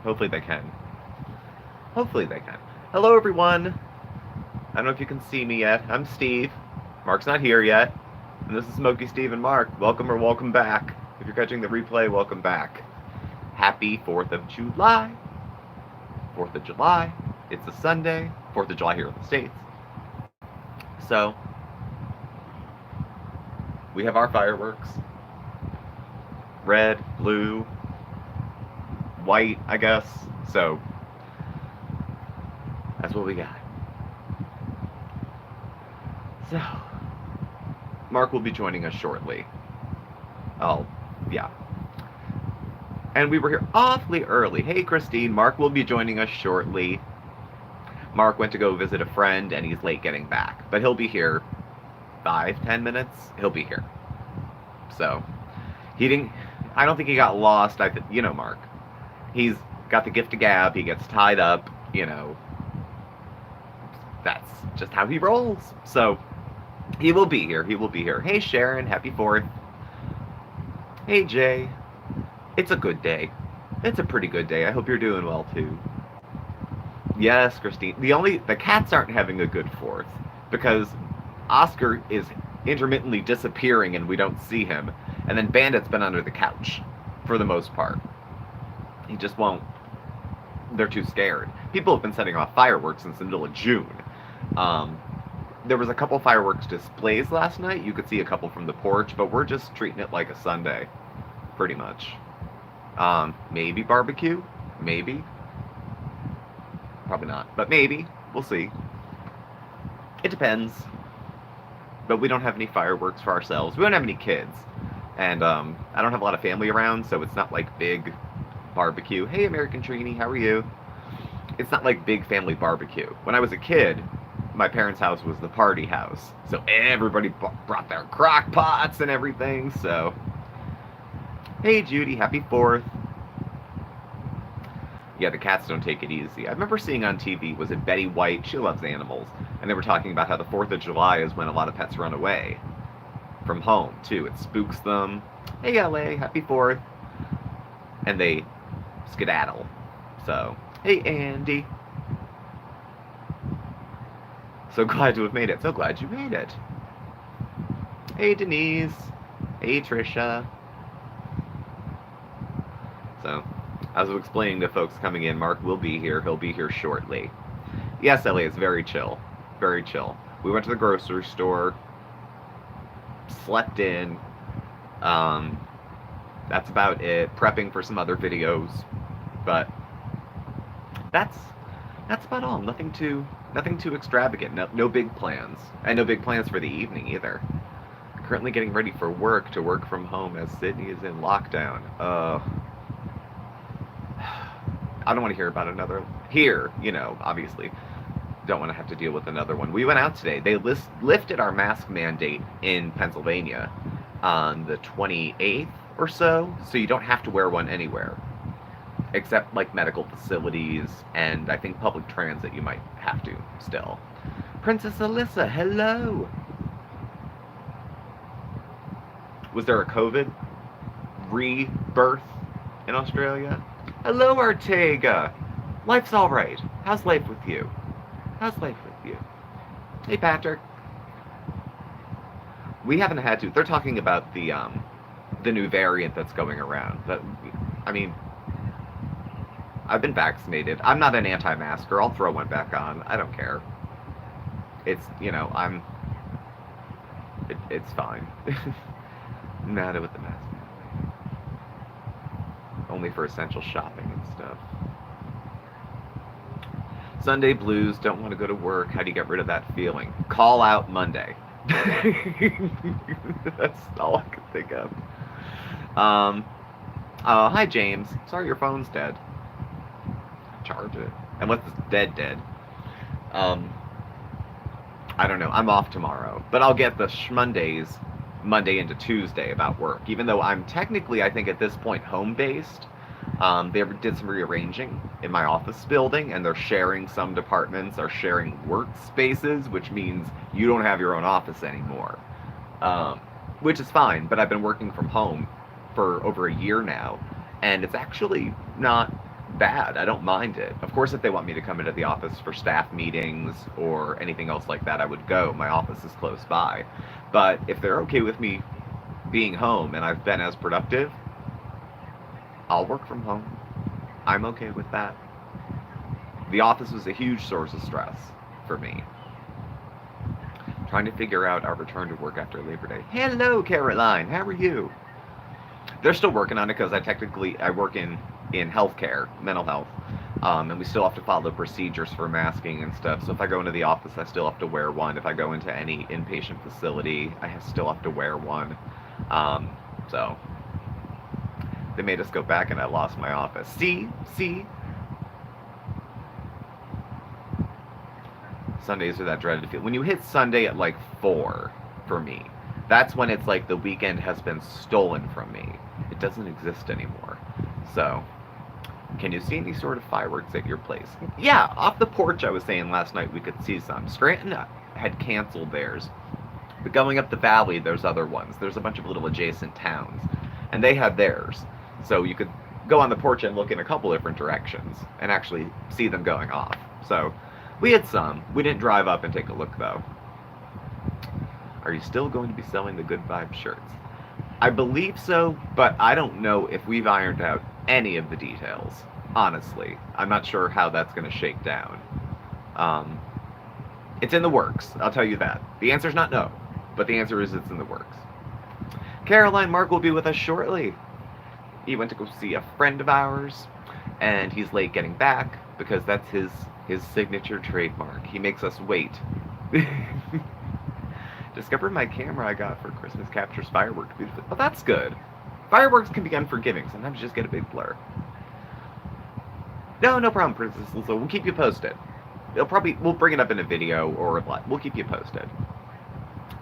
Hopefully they can. Hopefully they can. Hello, everyone. I don't know if you can see me yet. I'm Steve. Mark's not here yet. And this is Smokey, Steve, and Marc. Welcome or welcome back. If you're catching the replay, welcome back. Happy 4th of July. 4th of July. It's a Sunday. 4th of July here in the States. So, we have our fireworks. Red, blue, white, I guess. So, that's what we got. So, Marc will be joining us shortly. Oh, yeah. And we were here awfully early. Hey, Christine, Marc will be joining us shortly. Marc went to go visit a friend, and he's late getting back. But he'll be here 5-10 minutes. He'll be here. So, he didn't... I don't think he got lost. You know Marc. He's got the gift of gab. He gets tied up. You know, that's just how he rolls. So, he will be here. He will be here. Hey, Sharon. Happy 4th. Hey, Jay. It's a good day. It's a pretty good day. I hope you're doing well, too. Yes, Christine. The cats aren't having a good 4th because Oscar is intermittently disappearing and we don't see him. And then Bandit's been under the couch for the most part. He just won't. They're too scared. People have been setting off fireworks since the middle of June. There was a couple fireworks displays last night. You could see a couple from the porch, but we're just treating it like a Sunday, pretty much. Maybe barbecue? Maybe. Probably not, but maybe. We'll see. It depends. But we don't have any fireworks for ourselves. We don't have any kids. And I don't have a lot of family around, so it's not like big barbecue. Hey, American Trini, how are you? It's not like big family barbecue. When I was a kid, my parents' house was the party house. So everybody brought their crock pots and everything, so... Hey, Judy, happy 4th. Yeah, the cats don't take it easy. I remember seeing on TV, was it Betty White? She loves animals. And they were talking about how the 4th of July is when a lot of pets run away from home, too. It spooks them. Hey, LA, happy 4th. And they skedaddle. So, hey, Andy. So glad to have made it. So glad you made it. Hey, Denise. Hey, Trisha. So, as I was explaining to folks coming in, Marc will be here. He'll be here shortly. Yes, LA, it's very chill. Very chill. We went to the grocery store. Slept in. That's about it. Prepping for some other videos. But that's about all. Nothing too extravagant. No big plans. And no big plans for the evening either. Currently getting ready for work to work from home as Sydney is in lockdown. I don't want to hear about another here, you know, obviously. Don't want to have to deal with another one. We went out today. They lifted our mask mandate in Pennsylvania on the 28th or so you don't have to wear one anywhere. Except, like, medical facilities and, I think, public transit you might have to still. Princess Alyssa, hello! Was there a COVID rebirth in Australia? Hello, Ortega! Life's alright. How's life with you? How's life with you? Hey, Patrick. We haven't had to. They're talking about the new variant that's going around. But, I mean, I've been vaccinated. I'm not an anti-masker. I'll throw one back on. I don't care. It's, you know, it's fine. Not with the mask. Only for essential shopping and stuff. Sunday blues, don't want to go to work. How do you get rid of that feeling? Call out Monday. That's all I can think of. Hi, James. Sorry your phone's dead. Charge it. And what's dead? I don't know. I'm off tomorrow. But I'll get the Mondays Monday into Tuesday about work. Even though I'm technically, I think at this point, home-based. They did some rearranging in my office building, and they're sharing, some departments are sharing workspaces, which means you don't have your own office anymore. Which is fine, but I've been working from home for over a year now, and it's actually not bad. I don't mind it. Of course, if they want me to come into the office for staff meetings or anything else like that, I would go. My office is close by. But if they're okay with me being home and I've been as productive, I'll work from home. I'm okay with that. The office was a huge source of stress for me. Trying to figure out our return to work after Labor Day. Hello, Caroline. How are you? They're still working on it because I work in healthcare, mental health, and we still have to follow procedures for masking and stuff. So if I go into the office, I still have to wear one. If I go into any inpatient facility, still have to wear one. So they made us go back, and I lost my office. See. Sundays are that dreaded feel. When you hit Sunday at like 4, for me, that's when it's like the weekend has been stolen from me. It doesn't exist anymore. So, can you see any sort of fireworks at your place? Yeah, off the porch I was saying last night we could see some. Scranton had canceled theirs. But going up the valley, there's other ones. There's a bunch of little adjacent towns. And they had theirs. So you could go on the porch and look in a couple different directions and actually see them going off. So, we had some. We didn't drive up and take a look, though. Are you still going to be selling the Good Vibe shirts? I believe so, but I don't know if we've ironed out any of the details. Honestly, I'm not sure how that's going to shake down. It's in the works, I'll tell you that. The answer's not no, but the answer is it's in the works. Caroline, Mark will be with us shortly. He went to go see a friend of ours, and he's late getting back because that's his signature trademark. He makes us wait. Discovered my camera I got for Christmas captures fireworks beautifully. Well, that's good. Fireworks can be unforgiving. Sometimes you just get a big blur. No problem, Princess Lisa. We'll keep you posted. We'll bring it up in a video or we'll keep you posted.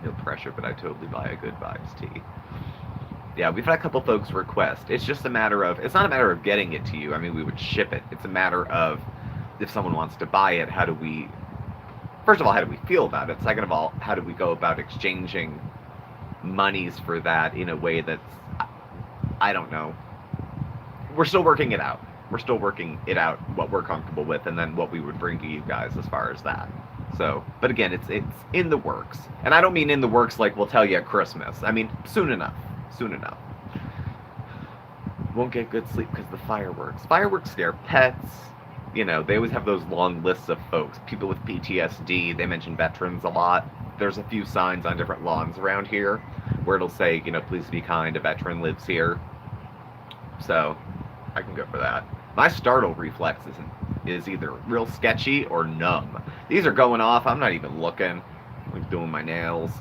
No pressure, but I totally buy a Good Vibes tee. Yeah, we've had a couple folks request. It's just a matter of, it's not a matter of getting it to you. I mean, we would ship it. It's a matter of if someone wants to buy it, first of all, how do we feel about it? Second of all, how do we go about exchanging monies for that in a way that's, I don't know. We're still working it out. What we're comfortable with, and then what we would bring to you guys as far as that. So, but again, it's in the works. And I don't mean in the works like we'll tell you at Christmas. I mean, soon enough. Won't get good sleep because the fireworks. Fireworks scare pets. You know, they always have those long lists of folks. People with PTSD, they mention veterans a lot. There's a few signs on different lawns around here where it'll say, you know, please be kind, a veteran lives here. So, I can go for that. My startle reflex is either real sketchy or numb. These are going off, I'm not even looking. I'm like doing my nails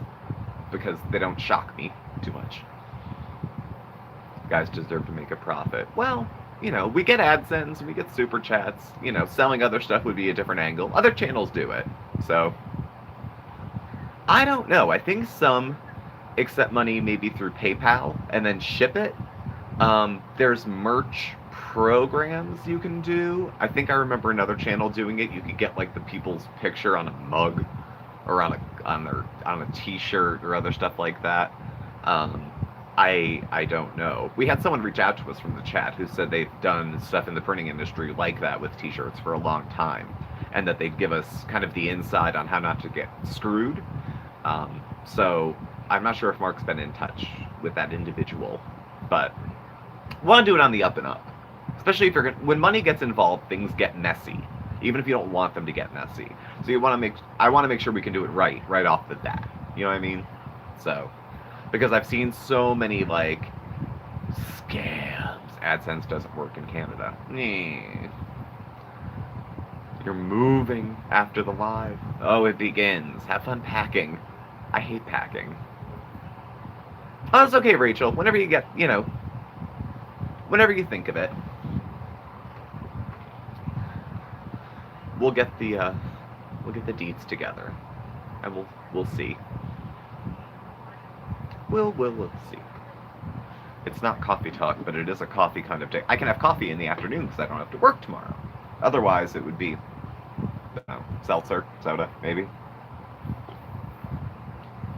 because they don't shock me too much. Guys deserve to make a profit. Well, you know, we get AdSense, we get super chats. You know, selling other stuff would be a different angle. Other channels do it. So, I don't know. I think some accept money maybe through PayPal and then ship it. There's merch programs you can do. I think I remember another channel doing it. You could get like the people's picture on a mug or on a t-shirt or other stuff like that. I don't know. We had someone reach out to us from the chat who said they've done stuff in the printing industry like that with t-shirts for a long time, and that they'd give us kind of the inside on how not to get screwed. So I'm not sure if Mark's been in touch with that individual, but want to do it on the up and up. Especially if when money gets involved, things get messy, even if you don't want them to get messy. So I want to make sure we can do it right off the bat. You know what I mean? So, because I've seen so many like scams. AdSense doesn't work in Canada. You're moving after the live. Oh, it begins. Have fun packing. I hate packing. Oh, it's okay, Rachel. Whenever you get, you know, whenever you think of it. We'll get the deets together, and we'll see. We'll see. It's not coffee talk, but it is a coffee kind of day. I can have coffee in the afternoon because I don't have to work tomorrow. Otherwise, it would be, I don't know, seltzer, soda, maybe.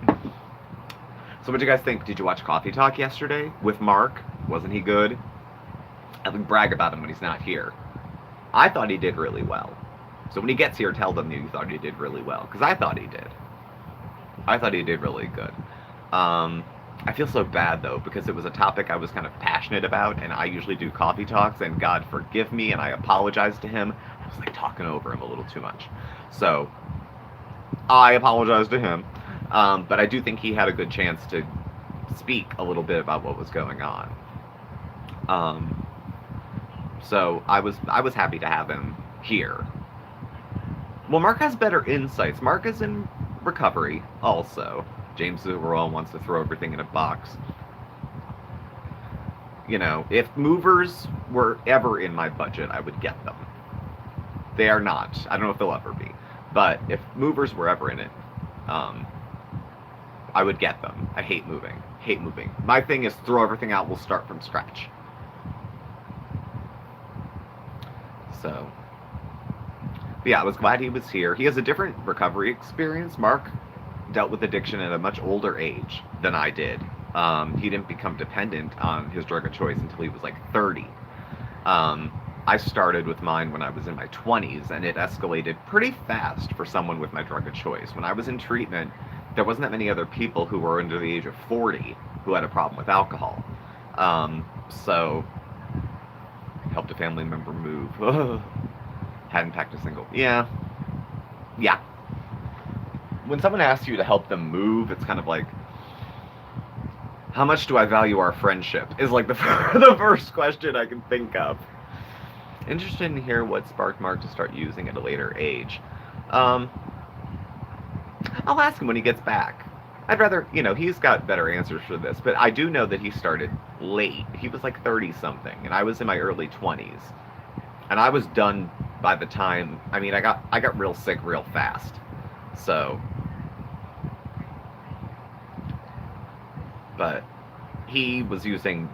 So what do you guys think? Did you watch Coffee Talk yesterday with Mark? Wasn't he good? I would brag about him when he's not here. I thought he did really well. So when he gets here, tell them you thought he did really well, because I thought he did. I thought he did really good. I feel so bad though, because it was a topic I was kind of passionate about, and I usually do coffee talks, and God forgive me, and I apologize to him. I was like talking over him a little too much. So I apologize to him. But I do think he had a good chance to speak a little bit about what was going on. So I was happy to have him here. Well, Mark has better insights. Mark is in recovery also. James overall wants to throw everything in a box. You know, if movers were ever in my budget, I would get them. They are not. I don't know if they'll ever be. But if movers were ever in it, I would get them. I hate moving. Hate moving. My thing is throw everything out, we'll start from scratch. So, but yeah, I was glad he was here. He has a different recovery experience. Mark dealt with addiction at a much older age than I did. He didn't become dependent on his drug of choice until he was like 30. I started with mine when I was in my 20s, and it escalated pretty fast for someone with my drug of choice. When I was in treatment, there wasn't that many other people who were under the age of 40 who had a problem with alcohol. So, helped a family member move. Hadn't packed a single. Yeah. When someone asks you to help them move, it's kind of like, how much do I value our friendship? Is like the first question I can think of. Interested in hear what sparked Mark to start using at a later age. I'll ask him when he gets back. I'd rather, he's got better answers for this, but I do know that he started late. He was like 30-something, and I was in my early 20s. And I was done by the time, I got real sick real fast. So, but he was using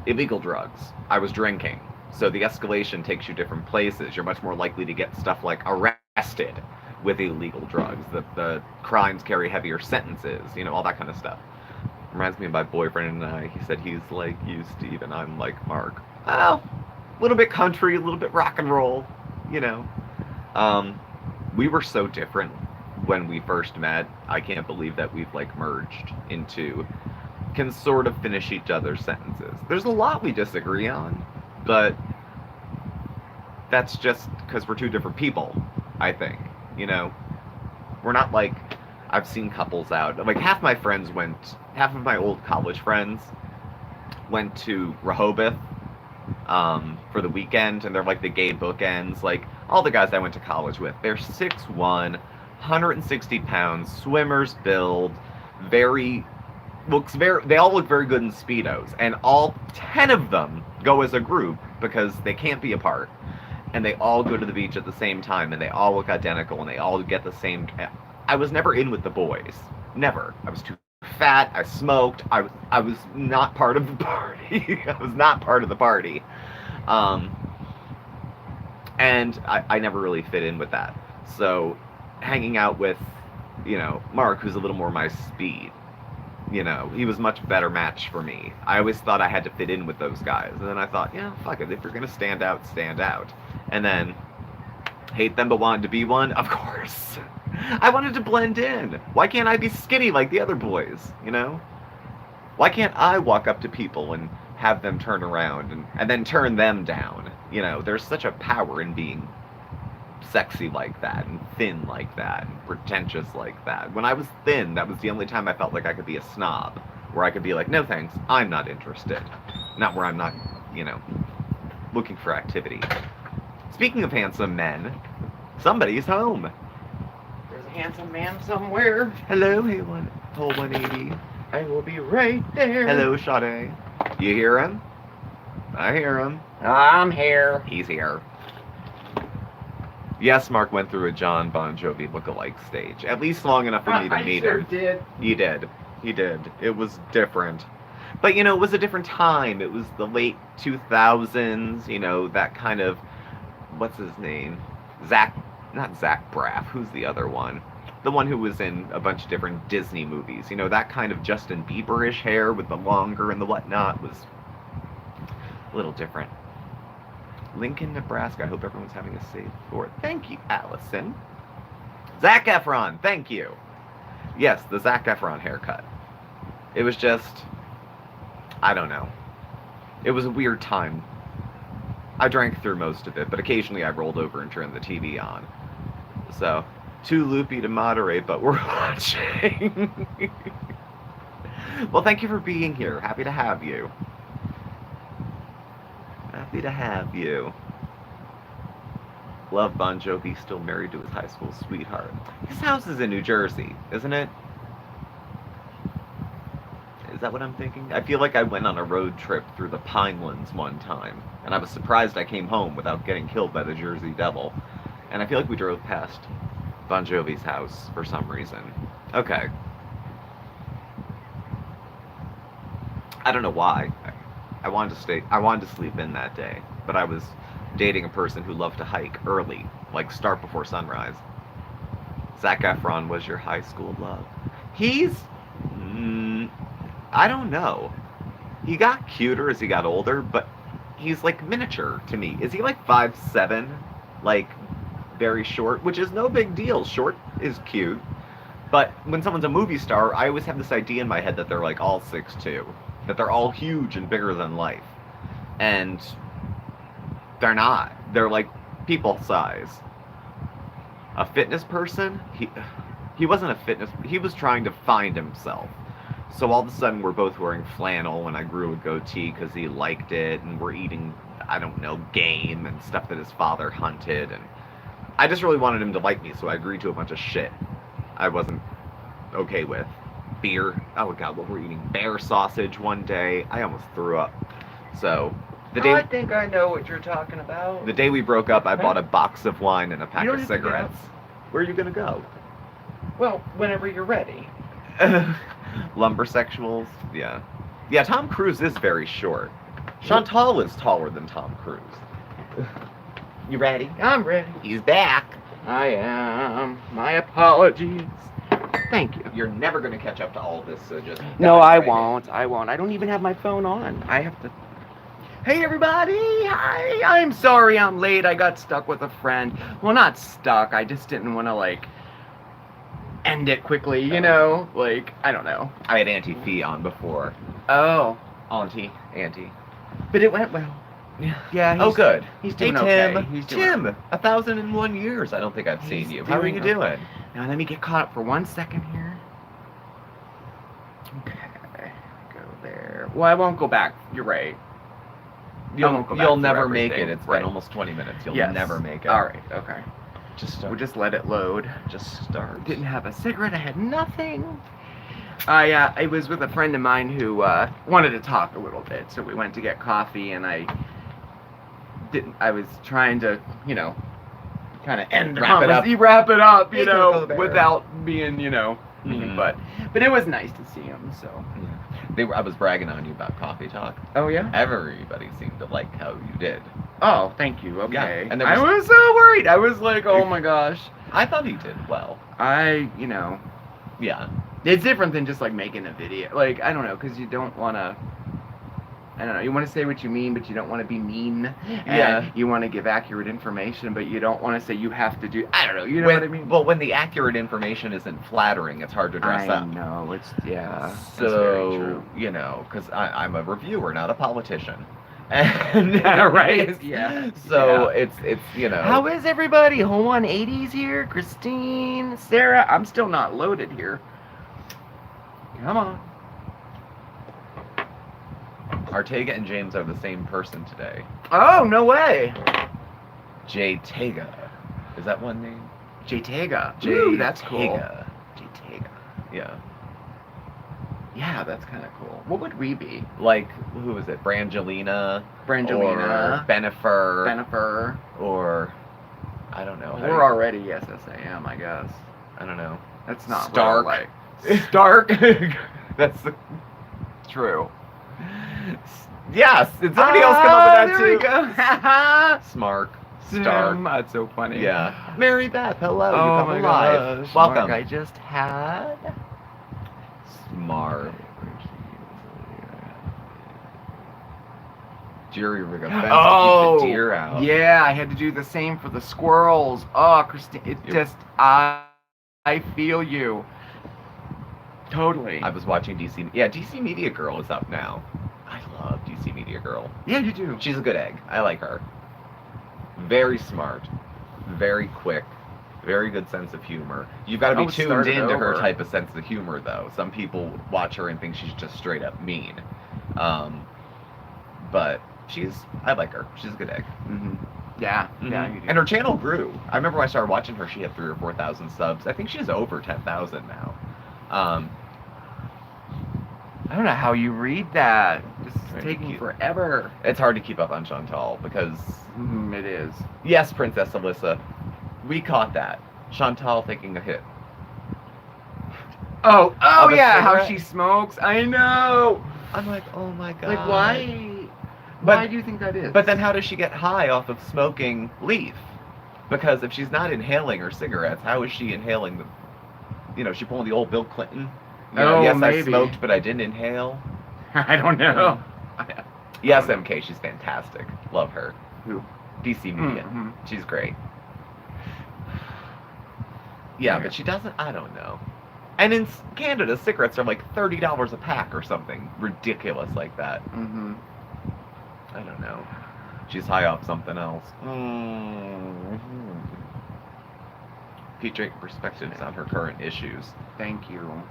illegal drugs. I was drinking. So the escalation takes you different places. You're much more likely to get stuff like arrested with illegal drugs. The crimes carry heavier sentences, all that kind of stuff. Reminds me of my boyfriend and I. He said he's like you, Steve, and I'm like Mark. Oh, a little bit country, a little bit rock and roll, We were so different when we first met. I can't believe that we've like merged into, can sort of finish each other's sentences. There's a lot we disagree on, but that's just because we're two different people, I think. We're not like, I've seen couples out. Like half of my old college friends went to Rehoboth for the weekend, and they're like the gay bookends. Like all the guys I went to college with, they're 6'1", 160 pounds, swimmers build, they all look very good in Speedos, and all 10 of them go as a group because they can't be apart, and they all go to the beach at the same time, and they all look identical, and they all get the same. I was never in with the boys, never. I was too fat, I smoked, I was not part of the party. I was not part of the party, and I never really fit in with that. So hanging out with Mark, who's a little more my speed, he was much better match for me. I always thought I had to fit in with those guys. And then I thought, yeah, fuck it. If you're going to stand out, stand out. And then, hate them but wanted to be one? Of course. I wanted to blend in. Why can't I be skinny like the other boys, Why can't I walk up to people and have them turn around and then turn them down? There's such a power in being sexy like that, and thin like that, and pretentious like that. When I was thin, that was the only time I felt like I could be a snob, where I could be like, no thanks, I'm not interested. Not where I'm not, looking for activity. Speaking of handsome men, somebody's home. There's a handsome man somewhere. Hello, hey, whole 180. I will be right there. Hello, Sade. You hear him? I hear him. I'm here. He's here. Yes, Mark went through a John Bon Jovi look-alike stage. At least long enough for me to meet him. I did. He did. It was different. But, it was a different time. It was the late 2000s, that kind of, what's his name? Not Zach Braff. Who's the other one? The one who was in a bunch of different Disney movies. that kind of Justin Bieber-ish hair with the longer and the whatnot was a little different. Lincoln, Nebraska. I hope everyone's having a safe 4th. Thank you, Allison. Zac Efron, thank you. Yes, the Zac Efron haircut. It was just, I don't know. It was a weird time. I drank through most of it, but occasionally I rolled over and turned the TV on. So, too loopy to moderate, but we're watching. Well, thank you for being here. Happy to have you. Happy to have you. Love Bon Jovi, still married to his high school sweetheart. His house is in New Jersey, isn't it? Is that what I'm thinking? I feel like I went on a road trip through the Pinelands one time, and I was surprised I came home without getting killed by the Jersey Devil. And I feel like we drove past Bon Jovi's house for some reason. Okay. I don't know why. I wanted to sleep in that day, but I was dating a person who loved to hike early, like start before sunrise. Zac Efron was your high school love. He's, I don't know. He got cuter as he got older, but he's like miniature to me. Is he like 5'7"? Like very short, which is no big deal. Short is cute. But when someone's a movie star, I always have this idea in my head that they're like all 6'2", that they're all huge and bigger than life. And they're not. They're like people size. A fitness person, he wasn't a fitness, he was trying to find himself. So all of a sudden we're both wearing flannel and I grew a goatee because he liked it, and we're eating, I don't know, game and stuff that his father hunted, and I just really wanted him to like me, so I agreed to a bunch of shit I wasn't okay with. Beer, oh god, what we're eating, bear sausage one day, I almost threw up. So the day, I think I know what you're talking about. the day we broke up, I bought a box of wine and a pack of cigarettes. Where are you gonna go? Well, whenever you're ready. Lumbersexuals, yeah. Yeah, Tom Cruise is very short. Chantal is taller than Tom Cruise. You ready? I'm ready. He's back. I am. My apologies. Thank you. You're never gonna catch up to all this, so just... No, dive I right won't. I won't. I don't even have my phone on. I have to... Hey, everybody. Hi. I'm sorry I'm late. I got stuck with a friend. Well, not stuck. I just didn't want to, like, end it quickly, you know? Like, I don't know. in. I had Auntie Fee on before. Oh. Auntie. But it went well. Yeah. Oh, good. He's Hey, doing Tim. okay. He's doing Tim, 1,001 years. I don't think I've seen He's you. How are you doing doing? Now, let me get caught up for 1 second here. Okay. Go there. Well, I won't go back. You're right. won't go back You'll through never make it. everything. It's Right. been almost 20 minutes. You'll Yes. never make it. All right. Okay. Just start. We'll just let it load. Just start. Didn't have a cigarette. I had nothing. I was with a friend of mine who wanted to talk a little bit, so we went to get coffee, and I was trying to, you know, kind of end Wrap it up. wrap it up, you Hey, know, Coco Bear. without being, you know, mean. Mhm. But it was nice to see him. So. I was bragging on you about coffee talk. Oh yeah. Everybody seemed to like how you did. Oh, thank you. Okay. Yeah, and there I was- was so worried. I was like, oh my gosh. I thought he did well. You know, Yeah. it's different than just like making a video. Like, I don't know, because you don't want to. I don't know. You want to say what you mean, but you don't want to be mean. Yeah. And you want to give accurate information, but you don't want to say you have to do. I don't know. You know what I mean? Well, when the accurate information isn't flattering, it's hard to dress I up. know. It's yeah. It's So, very true. you know, because I'm a reviewer, not a politician. And Right? Yeah. So Yeah. it's you know. How is everybody? Home on 80s here. Christine, Sarah. I'm still not loaded here. Come on. Ortega and James are the same person today. Oh, no way. J. Tega. Is that one name? J-Tega. J. Ooh, that's cool. Tega. J-Tega. Yeah. Yeah, that's kind of cool. What would we be? Like, who is it? Brangelina? Brangelina. Or Benifer? Benifer. Or, I don't know. We're already SSAM, I guess. I don't know. That's not Stark. what I like. Stark. That's the true. Yes, did somebody else come up with that there too? we go. Smart. Stark. That's so funny. Yeah. Mary Beth, hello. You Oh come my alive. gosh. Welcome. Mark, I just had. Smart. jury rig a fence to Oh, keep the deer out. yeah, I had to do the same for the squirrels. Oh, Christine, I feel you. Totally. I was watching DC. Yeah, DC Media Girl is up now. I love DC Media Girl. Yeah, you do. She's a good egg. I like her. Very smart, very quick, very good sense of humor. You've got to be tuned into her type of sense of humor, though. Some people watch her and think she's just straight up mean. But I like her. She's a good egg. Mm-hmm. Yeah, yeah. You do. And her channel grew. I remember when I started watching her, she had 3,000 or 4,000 subs. I think she's over 10,000 now. I don't know how you read that. This is Right, taking forever. It's hard to keep up on Chantal because... It is. Yes, Princess Alyssa. We caught that. Chantal taking a hit. Oh yeah, how cigarette? she smokes. I know. I'm like, oh my god. Like, why do you think that is? But then how does she get high off of smoking leaf? Because if she's not inhaling her cigarettes, how is she inhaling the... You know, she pulling the old Bill Clinton. You know, yes, maybe. I smoked, but I didn't inhale. I don't know. Yes, MK, she's fantastic. Love her. Who? DC Media. Mm-hmm. She's great. Yeah, Okay. but she doesn't... I don't know. And in Canada, cigarettes are like $30 a pack or something ridiculous like that. Mm-hmm. I don't know. She's high off something else. Pete Drake perspectives on her current issues. Thank you.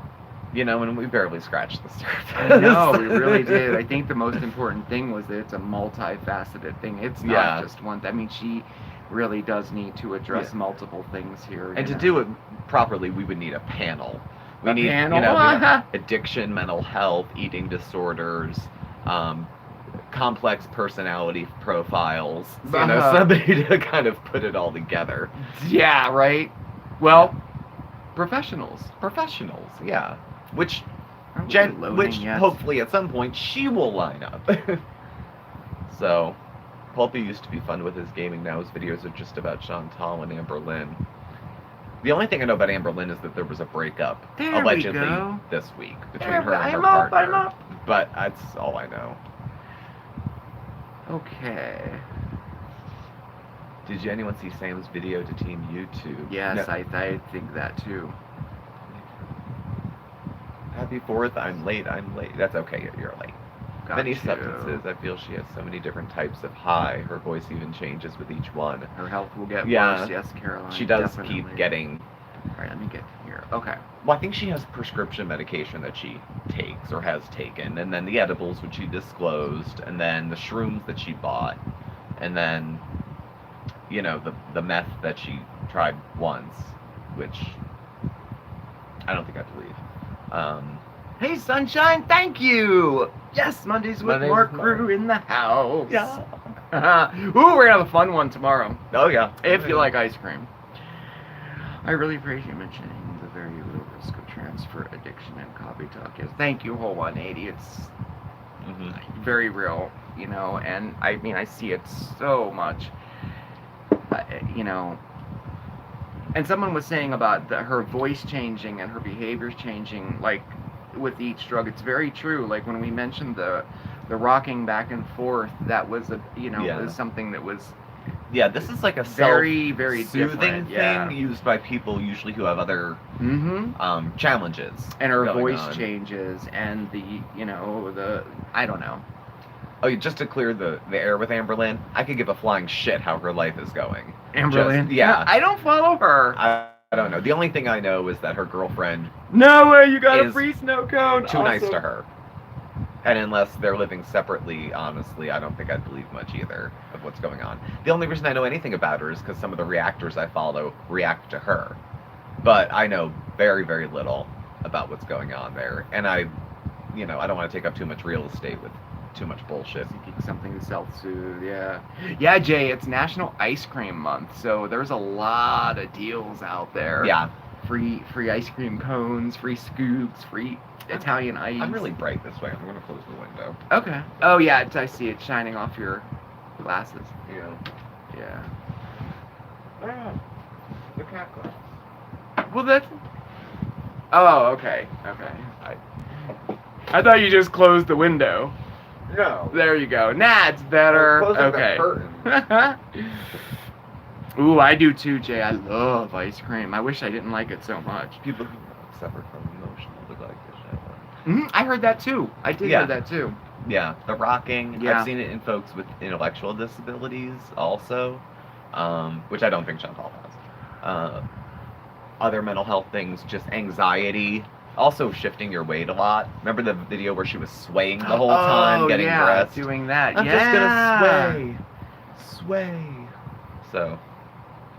You know, and we barely scratched the surface. I know, we really did. I think the most important thing was that it's a multifaceted thing. It's not just one. I mean, she really does need to address multiple things here. And to do it properly, we would need a panel. We need, panel? you know, addiction, mental health, eating disorders, complex personality profiles. You know, somebody to kind of put it all together. Yeah, right. Well, professionals, yeah. Which yet. hopefully at some point she will line up. So, Pulpy used to be fun with his gaming. Now his videos are just about Chantal and Amber Lynn. The only thing I know about Amber Lynn is that there was a breakup allegedly this week between her and her partner. I'm up. But that's all I know. Okay. Did anyone see Sam's video to Team YouTube? Yes, No. I think that too. Happy 4th, I'm late. That's okay, you're late. Got Many you. substances. I feel she has so many different types of high. Her voice even changes with each one. Her health will get Yeah. worse. Yes, Caroline. She does definitely. keep getting... Alright, let me get here. Okay. Well, I think she has prescription medication that she takes or has taken, and then the edibles, which she disclosed, and then the shrooms that she bought, and then, you know, the meth that she tried once, which I don't think I believe. Hey, Sunshine, thank you! Yes, Mondays with Mark Crew in the house. Yeah. Ooh, we're gonna have a fun one tomorrow. Oh, yeah. If you like ice cream. I really appreciate you mentioning the very low risk of transfer addiction and copy talk. Yes, thank you, whole 180. It's very real, you know, and I mean, I see it so much, you know. And someone was saying about her voice changing and her behaviors changing, like, with each drug. It's very true. Like, when we mentioned the rocking back and forth, that was was something that was... Yeah, this is like a very, very soothing different, thing used by people usually who have other challenges. And her going voice on. changes, and I don't know. Oh, just to clear the air with Amber Lynn, I could give a flying shit how her life is going. Amber Lynn? Yeah. I don't follow her. I don't know. The only thing I know is that her girlfriend No way, you got a is free snow cone. too nice to her. And unless they're living separately, honestly, I don't think I'd believe much either of what's going on. The only reason I know anything about her is because some of the reactors I follow react to her. But I know very, very little about what's going on there. And I don't want to take up too much real estate with too much bullshit. Seeking something to self-soothe, yeah. Yeah, Jay, it's National Ice Cream Month, so there's a lot of deals out there. Yeah. Free ice cream cones, free scoops, free Italian ice. I'm really bright this way. I'm going to close the window. Okay. Oh, yeah, I see it shining off your glasses. Yeah. Yeah. Ah, the cat glass. Well, that's... Oh, okay. Okay. I thought you just closed the window. No. There you go. That's better. Closing the Okay. curtain. Ooh, I do too, Jay. I love ice cream. I wish I didn't like it so much. People who suffer from emotional neglect. I heard that too. I did hear that too. Yeah, the rocking. Yeah. I've seen it in folks with intellectual disabilities also, which I don't think Chantal has. Other mental health things, just anxiety. Also shifting your weight a lot. Remember the video where she was swaying the whole time, getting dressed? Doing that. I'm just gonna sway. So.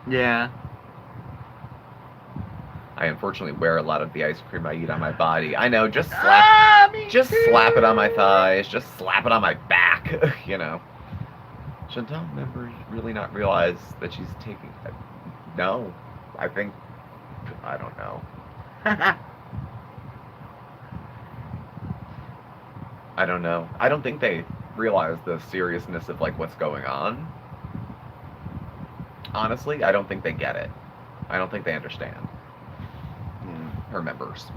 Yeah. I unfortunately wear a lot of the ice cream I eat on my body. I know, just slap it on my thighs, just slap it on my back, you know. Chantal members really not realize that she's taking. No, I don't know. I don't know. I don't think they realize the seriousness of like what's going on. Honestly, I don't think they get it. I don't think they understand. Her members.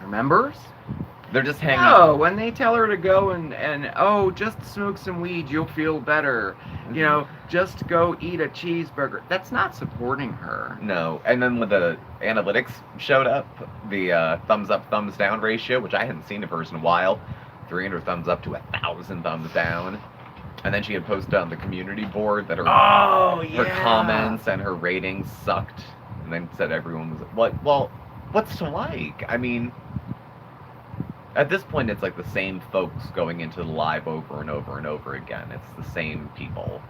Her members? They're just hanging. Oh, when they tell her to go and oh, just smoke some weed, you'll feel better. Mm-hmm. You know, just go eat a cheeseburger. That's not supporting her. No. And then when the analytics showed up, the thumbs up, thumbs down ratio, which I hadn't seen of hers in a while, 300 thumbs up to 1,000 thumbs down. And then she had posted on the community board that her comments and her ratings sucked. And then said everyone was like, well, what's to like? I mean, at this point, it's like the same folks going into the live over and over and over again. It's the same people.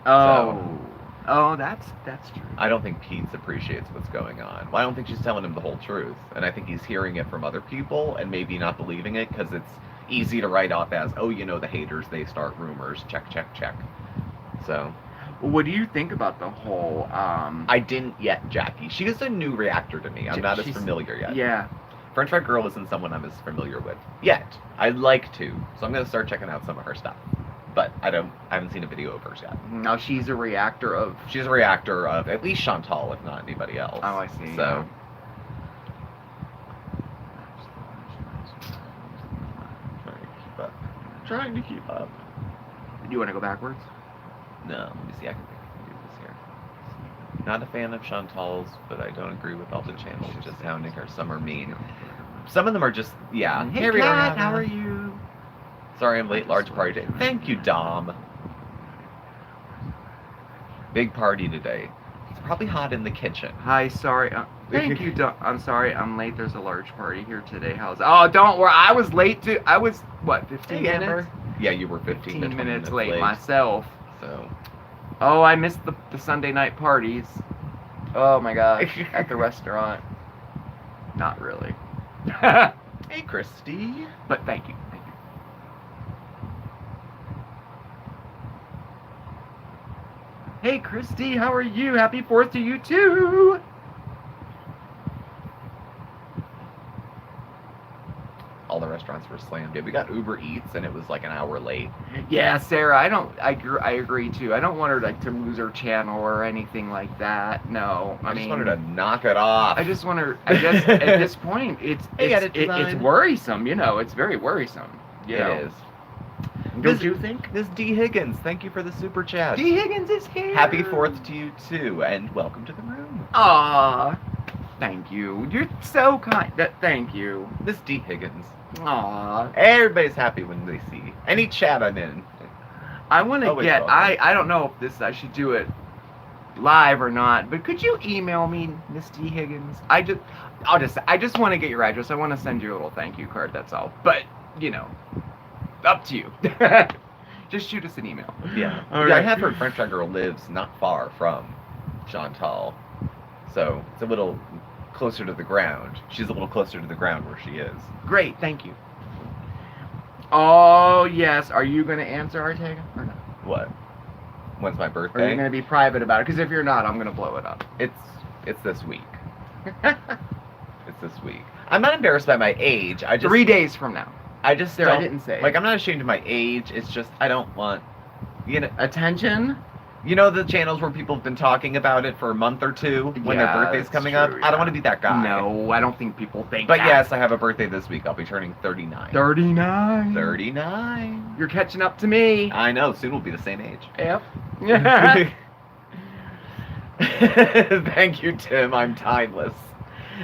Oh, that's true. I don't think Pete appreciates what's going on. Well, I don't think she's telling him the whole truth. And I think he's hearing it from other people and maybe not believing it because it's easy to write off as, oh, you know, the haters, they start rumors. Check, check, check. So. What do you think about the whole, I didn't yet, Jackie. She is a new reactor to me. I'm not as familiar yet. Yeah. French Fried Girl isn't someone I'm as familiar with yet. I'd like to, so I'm gonna start checking out some of her stuff. But I haven't seen a video of hers yet. Now she's a reactor of. She's a reactor of at least Chantal, if not anybody else. Oh, I see. So. Trying to keep up. Do you want to go backwards? No, let me see. I can do this here. Not a fan of Chantal's, but I don't agree with all the channels just hounding her. Some are mean. Some of them are just, yeah. Hey, Kat, how are you? Sorry I'm late, large party day. Thank you, Dom. Big party today. It's probably hot in the kitchen. Hi, sorry. Thank you, Dom. I'm sorry, I'm late. There's a large party here today. Oh, don't worry. I was late too. I was, what, 15 minutes? Amber? Yeah, you were 15 minutes late myself. So. Oh, I missed the Sunday night parties. Oh my gosh, at the restaurant. Not really. Hey, Christy. But thank you. Hey, Christy, how are you? Happy 4th to you too. All the restaurants were slammed. Yeah, we got Uber Eats and it was like an hour late. Yeah, Sarah, I agree too. I don't want her like to lose her channel or anything like that. No, I just want her to knock it off. I just want her. I guess at this point, it's worrisome. You know, it's very worrisome. You know. It is. Don't you think? This D. Higgins, thank you for the super chat. D. Higgins is here. Happy 4th to you too, and welcome to the room. Aw, thank you. You're so kind. Thank you. This D. Higgins. Aw. Everybody's happy when they see any chat I'm in. I want to get. I don't know if I should do it live or not, but could you email me, Miss D. Higgins? I just want to get your address. I want to send you a little thank you card. That's all. But you know. Up to you. Just shoot us an email. Yeah. All Yeah, right. I have heard French Fried Girl lives not far from Chantal. So it's a little closer to the ground. She's a little closer to the ground where she is. Great, thank you. Oh, yes. Are you going to answer, Ortega, or not? What? When's my Or are birthday? you going to be private about it? Because if you're not, I'm going to blow it up. It's this week. It's this week. I'm not embarrassed by my age. I just 3 days from now. I just There, I don't, didn't say. like, I'm not ashamed of my age. It's just I don't want, you know. Attention? You know the channels where people have been talking about it for a month or two when their Yeah, birthday's that's coming true, up? I yeah. don't want to be that guy. No, I don't think people think But that. yes, I have a birthday this week. I'll be turning 39. 39. 39. You're catching up to me. I know. Soon we'll be the same age. Yep. Thank you, Tim. I'm timeless.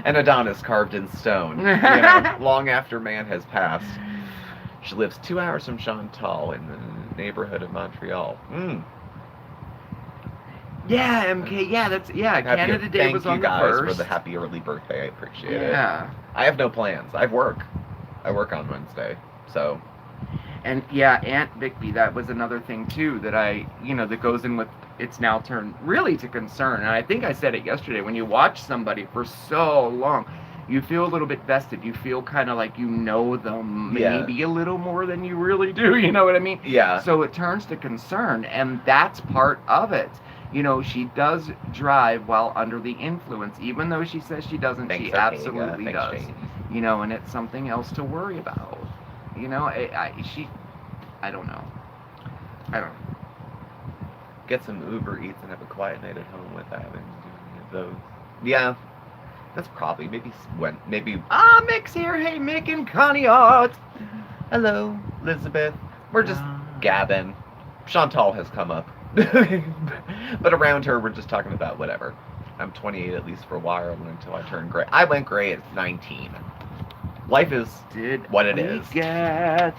An Adonis carved in stone. You know, long after man has passed. She lives 2 hours from Chantal in the neighborhood of Montreal. Yeah, MK. Yeah, Canada Day was on the 1st. Thank you guys for the happy early birthday. I appreciate it. Yeah. I have no plans. I work on Wednesday, so. And yeah, Aunt Bigby, that was another thing too that that goes in with it's now turned really to concern. And I think I said it yesterday. When you watch somebody for so long, you feel a little bit vested. You feel kind of like you know them maybe a little more than you really do. You know what I mean? Yeah. So it turns to concern, and that's part of it. She does drive while under the influence, even though she says she doesn't. Thanks, she okay. absolutely Thanks, does. Jane. And it's something else to worry about. I don't know. Get some Uber Eats and have a quiet night at home without having those. Yeah, that's probably maybe. Mick's here. Hey, Mick and Connie Art. Hello, Elizabeth. We're just gabbing. Chantal has come up, but around her we're just talking about whatever. I'm 28 at least for a while until I turn gray. I went gray at 19. Life is what it is. Yeah,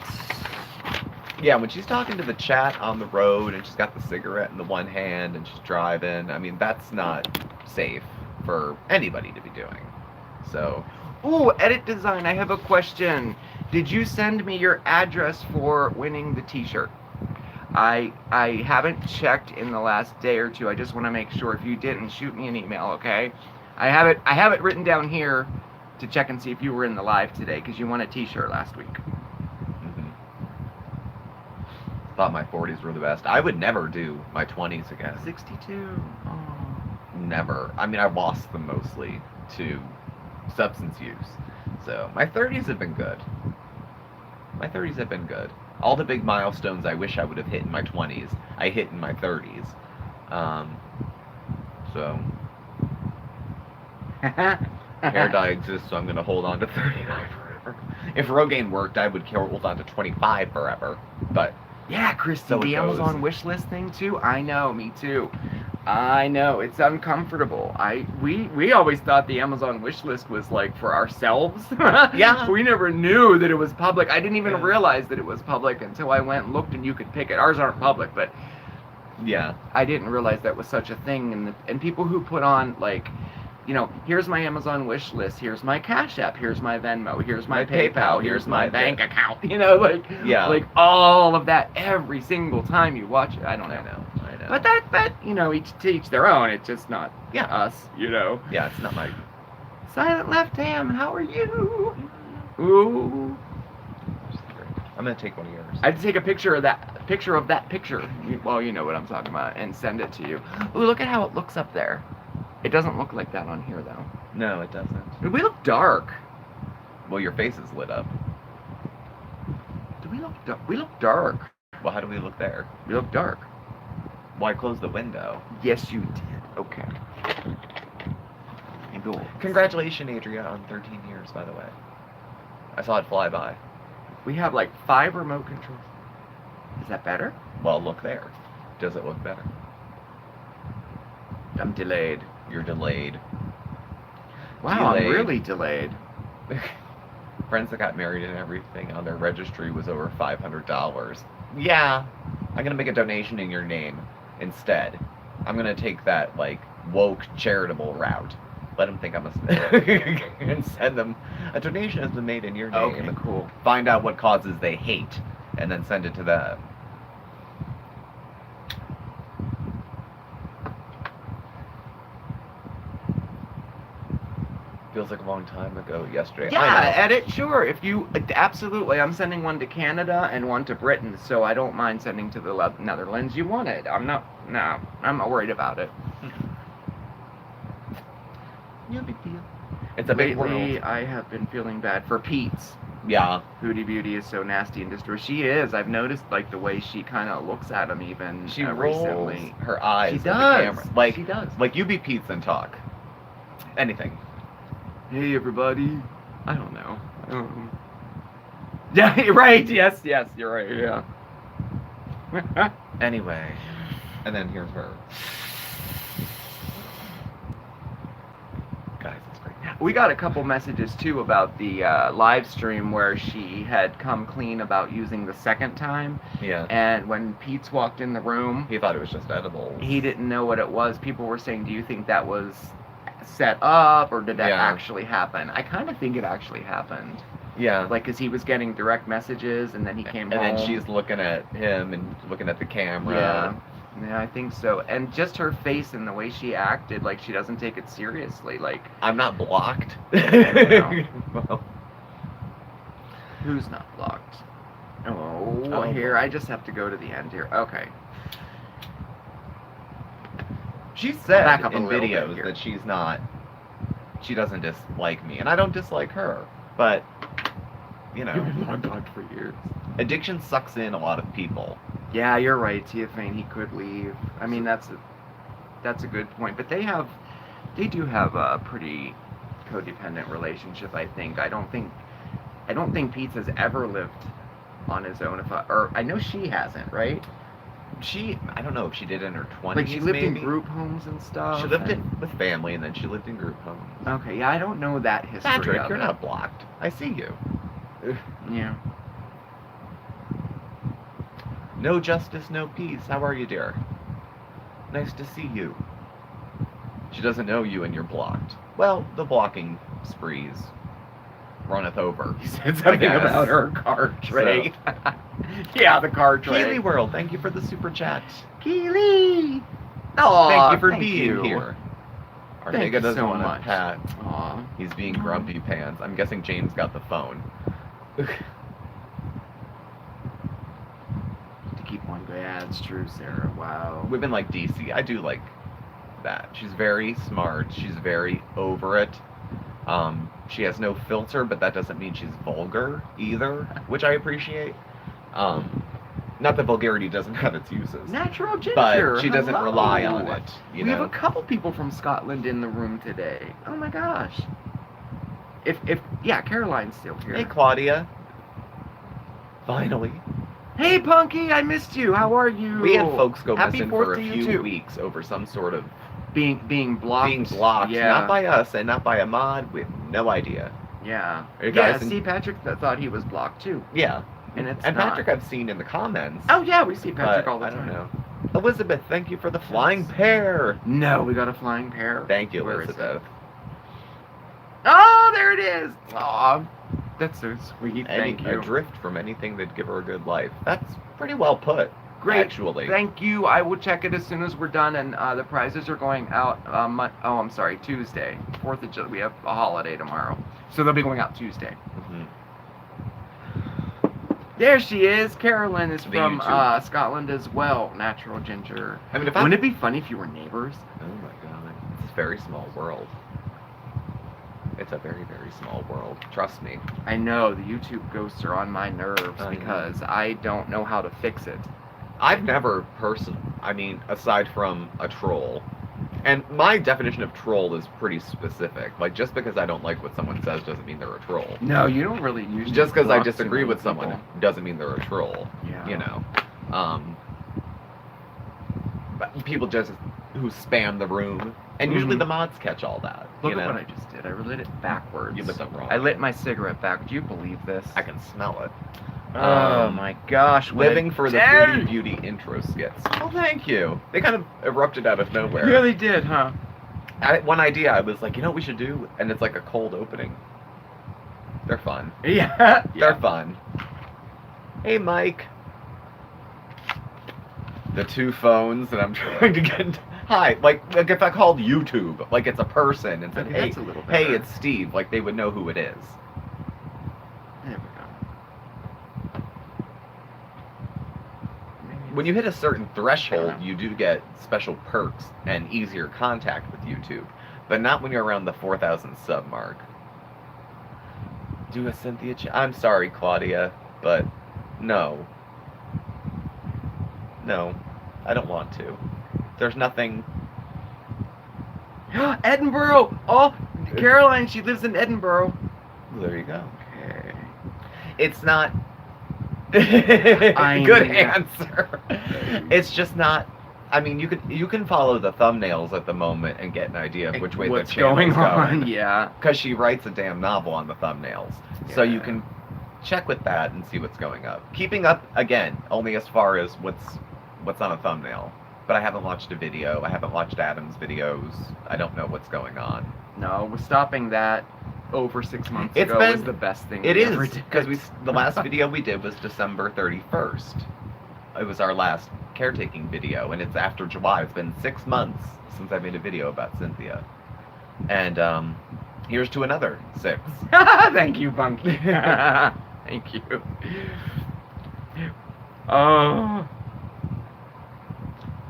when she's talking to the chat on the road and she's got the cigarette in the one hand and she's driving, I mean, that's not safe for anybody to be doing. So. Ooh, Edit Design, I have a question. Did you send me your address for winning the t-shirt? I haven't checked in the last day or two. I just want to make sure. If you didn't, shoot me an email, okay? I have it written down here to check and see if you were in the live today, because you won a t-shirt last week. Thought my 40s were the best. I would never do my 20s again. 62. Oh. Never. I mean, I lost them mostly to substance use. So my 30s have been good. All the big milestones I wish I would have hit in my 20s, I hit in my 30s. So hair dye exists, so I'm going to hold on to 39 forever. If Rogaine worked, I would hold on to 25 forever. But yeah, Christy, so the Amazon wish list thing too. I know, me too. I know, it's uncomfortable. We always thought the Amazon wish list was like for ourselves. Yeah. We never knew that it was public. I didn't even realize that it was public until I went and looked and you could pick it. Ours aren't public, but yeah, I didn't realize that was such a thing. And people who put on like, here's my Amazon wish list, here's my Cash App, here's my Venmo, here's my PayPal, here's my bank account, like all of that every single time you watch it. I don't know. I know. But that each to each their own. It's just not us, Yeah, it's not my Silent Left Hand. How are you? Ooh. I'm gonna take one of yours. I have to take a picture of that picture. Well, you know what I'm talking about, and send it to you. Ooh, look at how it looks up there. It doesn't look like that on here though. No, it doesn't. We look dark. Well, your face is lit up. Do we look dark? We look dark. Well, how do we look there? We look dark. Why close the window? Yes, you did. Okay. Congratulations, Adria, on 13 years, by the way. I saw it fly by. We have like 5 remote controls. Is that better? Well, look there. Does it look better? I'm delayed. You're delayed. Wow, I'm really delayed. Friends that got married and everything on their registry was over $500. Yeah, I'm gonna make a donation in your name instead. I'm gonna take that woke charitable route. Let them think I'm and send them a donation has been made in your name. Okay, cool. Find out what causes they hate, and then send it to them. Feels like a long time ago yesterday. Yeah, edit, sure. If you, absolutely. I'm sending one to Canada and one to Britain, so I don't mind sending to the Netherlands. You want it. I'm not worried about it. No big deal. It's a big world. Lately, I have been feeling bad for Pete's. Yeah. Hootie Beauty is so nasty and destroyed. She is. I've noticed like the way she kind of looks at him even She rolls recently. her eyes She at the does. camera. Like, She does. Like, you be Pete's and talk. Anything. Hey everybody. I don't know. Yeah, right. Yes, you're right. Yeah. Anyway. And then here's her. Guys, it's great. We got a couple messages too about the live stream where she had come clean about using the second time. Yeah. And when Pete's walked in the room, He thought it was just edibles. he didn't know what it was. People were saying, do you think that was set up or did that Yeah. actually happen? I kind of think it actually happened. Yeah. Like, because he was getting direct messages and then he came home. And then she's looking at him and looking at the camera. Yeah. Yeah, I think so. And just her face and the way she acted, like she doesn't take it seriously. Like, I'm not blocked. No. Well, who's not blocked? Oh, Oh, here, boy. I just have to go to the end here. Okay. she said back up a in little bit videos here. that she doesn't dislike me, and I don't dislike her. But, you know, You've been blocked for years. addiction sucks in a lot of people. Yeah, you're right, Tiafane. He could leave. I mean, that's a good point. But they do have a pretty codependent relationship. I think. I don't think Pete has ever lived on his own. I know she hasn't, right? I don't know if she did in her 20s. Like she lived maybe. in group homes and stuff. She lived and- with family, and then she lived in group homes. Okay, yeah, I don't know that history. Patrick, of you're it. not blocked. I see you. Yeah. No justice, no peace. How are you, dear? Nice to see you. She doesn't know you and you're blocked. Well, the blocking sprees runneth over. He said something guess. about her card tray. Yeah, the card tray. Keely World, thank you for the super chat. Keely. Oh, Thank you for being here. Thank Ortega you doesn't so want much. to pat. Aw. He's being grumpy pants. I'm guessing James got the phone. To keep one going. Yeah, it's true, Sarah. Wow. Women like DC. I do like that. She's very smart. She's very over it. She has no filter, but that doesn't mean she's vulgar either, which I appreciate. Not that vulgarity doesn't have its uses, Natural ginger. but she doesn't hello. rely on it. You We know? have a couple people from Scotland in the room today. Oh my gosh. If yeah, Caroline's still here. Hey, Claudia. Finally. Hey, Punky, I missed you. How are you? We had folks go Happy missing 4th for a to you few too. weeks over some sort of Being blocked. being blocked. Yeah. Not by us and not by a mod. We have no idea. Yeah. Are you Yeah. guys in- See, Patrick thought he was blocked too, Yeah. and it's And not. Patrick I've seen in the comments. Oh yeah, we see Patrick but all the I time. don't know. Elizabeth, thank you for the flying pear. No, we got a flying pair. Thank you, Where is it? Elizabeth. Oh, there it is. Aw, that's so sweet. Any Thank you. adrift from anything that'd give her a good life. That's pretty well put. Great. Actually. Thank you. I will check it as soon as we're done, and the prizes are going out. I'm sorry, Tuesday, 4th of July. We have a holiday tomorrow, so they'll be going out Tuesday. Mhm. There she is. Carolyn is The from YouTube. Scotland as well. Natural ginger. I mean, if Wouldn't it be funny if you were neighbors? Oh my god. It's a very small world. It's a very, very small world. Trust me. I know the YouTube ghosts are on my nerves I know. because I don't know how to fix it. I've never aside from a troll, and my definition of troll is pretty specific. Like, just because I don't like what someone says doesn't mean they're a troll. No, you don't really usually. Just because I block too disagree many with someone people. doesn't mean they're a troll. Yeah. You know. But people just who spam the room, and usually Mhm. the mods catch all that. Look you at know? what I just did. I lit it backwards. You lit them wrong. I lit my cigarette back. Do you believe this? I can smell it. Oh Um, my gosh! what a Living for the day! Fruity Beauty intro skits. Oh, thank you. They kind of erupted out of nowhere. You really did, huh? One idea, I was like, you know what we should do? And it's like a cold opening. They're fun. Yeah. They're fun. Hey, Mike. The two phones that I'm trying to get. Hi, like if I called YouTube, like it's a person, and said, Okay, hey, that's a little hey, better. it's Steve. Like they would know who it is. There we go. Maybe When you hit a certain threshold, Yeah. you do get special perks and easier contact with YouTube, but not when you're around the 4,000 sub mark. Do a Cynthia I'm sorry, Claudia, but no. No. I don't want to. There's nothing... Edinburgh! Oh, Caroline, she lives in Edinburgh. There you go. Okay. It's not... I Good mean- answer. It's just not... I mean, you can follow the thumbnails at the moment and get an idea of which way What's the channel's going on? Yeah. Because she writes a damn novel on the thumbnails. So you Yeah. can check with that and see what's going up. Keeping up, again, only as far as what's on a thumbnail. But I haven't watched a video. I haven't watched Adam's videos. I don't know what's going on. No, we're stopping that over 6 months It's ago been- was the best thing It we is, ever did. because the last video we did was December 31st. It was our last caretaking video, and it's after July. It's been 6 months since I made a video about Cynthia. And here's to another 6. Thank you, Bunky. Thank you. Oh.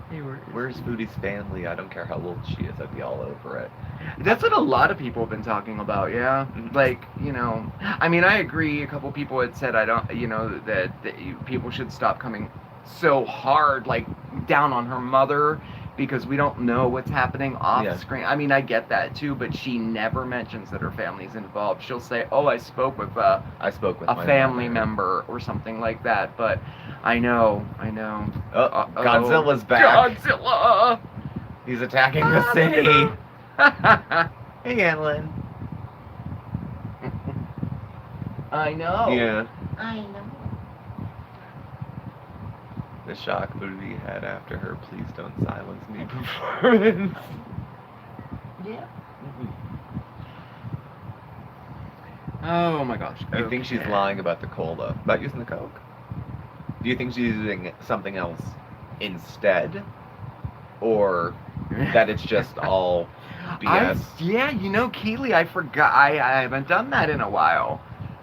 Hey, Where's Foodie's family? I don't care how old she is. I'd be all over it. That's what a lot of people have been talking about, yeah. Mhm. Like, you know, I mean, I agree. A couple people had said, that people should stop coming so hard, like, down on her mother, because we don't know what's happening off Yeah. screen. I mean, I get that too, but she never mentions that her family's involved. She'll say, "Oh, I spoke with I spoke with a my family mother. member," or something like that. But I know. Oh, Uh-oh. Godzilla's back. Godzilla! He's attacking the city. Hey, Anlin. I know. Yeah. I know. The shock Foodie had after her "Please Don't Silence Me" performance. Yeah. Oh my gosh. Do you think she's lying about the cola? About using the Coke? Do you think she's using something else instead? Or that it's just all BS? Yeah, you know, Keely, I forgot. I haven't done that in a while.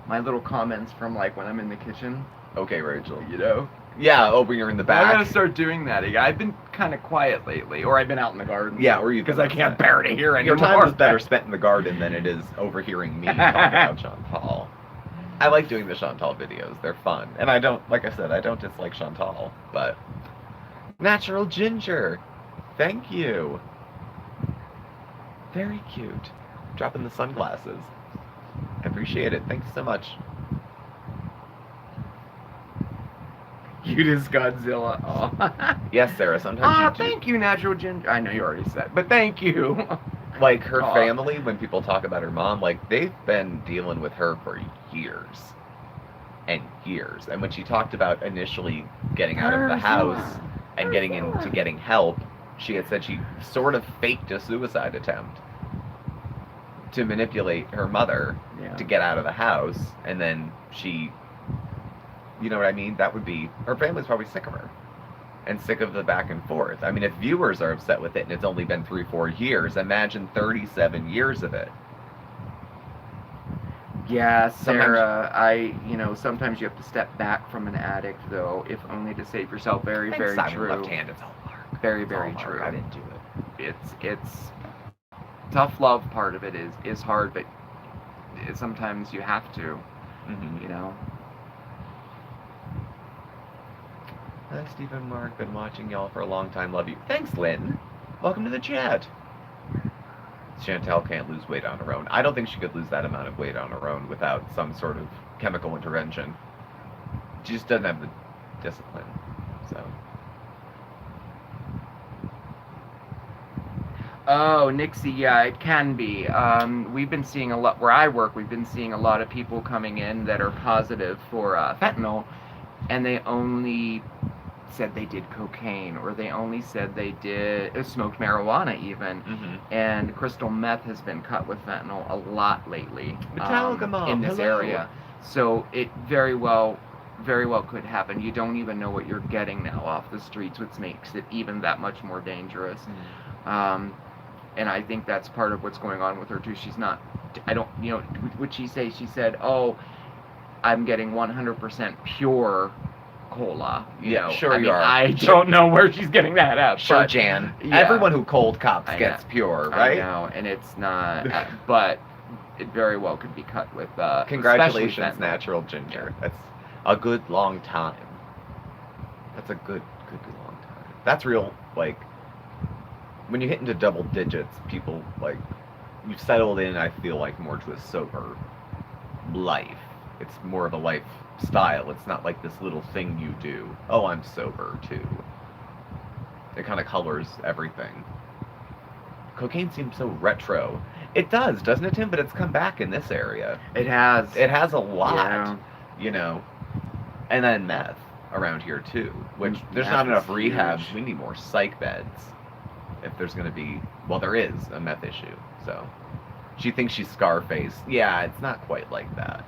My little comments from, like, when I'm in the kitchen, Okay, Rachel. you know? Yeah, oh, when you're in the I back. gotta start doing that again. I've been kind of quiet lately, or I've been out in the garden. Yeah, or you because I can't bear to hear anymore. Your time is better spent in the garden than it is overhearing me talk about Chantal. I like doing the Chantal videos. They're fun. And I don't, like I said, I don't dislike Chantal, but... Natural ginger. Thank you. Very cute. Dropping the sunglasses. I appreciate it. Thanks so much. Cutest Godzilla. Oh. Yes, Sarah, sometimes you do. Thank you, Natural Ginger. I know you already said, but thank you. Like, her Aw. family, when people talk about her mom, like, they've been dealing with her for years. And years. And when she talked about initially getting out of the house and getting into getting help, she had said she sort of faked a suicide attempt to manipulate her mother Yeah. to get out of the house, and then she, you know what I mean? That would be, her family's probably sick of her. And sick of the back and forth. I mean, if viewers are upset with it and it's only been 3-4 years, imagine 37 years of it. Yeah, Sometimes- Sarah, sometimes you have to step back from an addict, though, if only to save yourself. Very, Thanks, very Simon true. Left Hand, it's Hallmark. Very, It's very Hallmark. true. I didn't do it. It's tough love part of it is hard, but sometimes you have to, Mm-hmm. you know. Hi, Steve and Mark. Been watching y'all for a long time. Love you. Thanks, Lynn. Welcome to the chat. Chantal can't lose weight on her own. I don't think she could lose that amount of weight on her own without some sort of chemical intervention. She just doesn't have the discipline. So. Oh, Nixie, yeah, it can be. We've been seeing a lot, where I work, we've been seeing a lot of people coming in that are positive for fentanyl, and they only said they did cocaine, or they only said they did smoked marijuana even. Mm-hmm. And crystal meth has been cut with fentanyl a lot lately Metallica Mom, in this hello. area. So it very well could happen. You don't even know what you're getting now off the streets, which makes it even that much more dangerous. And I think that's part of what's going on with her too. She's not, I don't, what'd she say? She said, "Oh, I'm getting 100% pure cola." Yeah, sure I you mean, are. I Sure. don't know where she's getting that at. Sure, but, Jan. yeah. Everyone who cold cops I gets know. pure, I right? know, and it's not, but it very well could be cut with Congratulations, especially fentanyl. natural ginger. That's a good long time. That's a good long time. That's real, like, when you hit into double digits, people, like, you've settled in, I feel like, more to a sober life. It's more of a lifestyle. It's not like this little thing you do. Oh, I'm sober, too. It kind of colors everything. Cocaine seems so retro. It does, doesn't it, Tim? But it's come back in this area. It has. It has a lot, Yeah. you know. And then meth around here, too. Which, there's Meth not is enough rehabs. huge. We need more psych beds. If there's going to be... Well, there is a meth issue, so... She thinks she's Scarface. Yeah, it's not quite like that.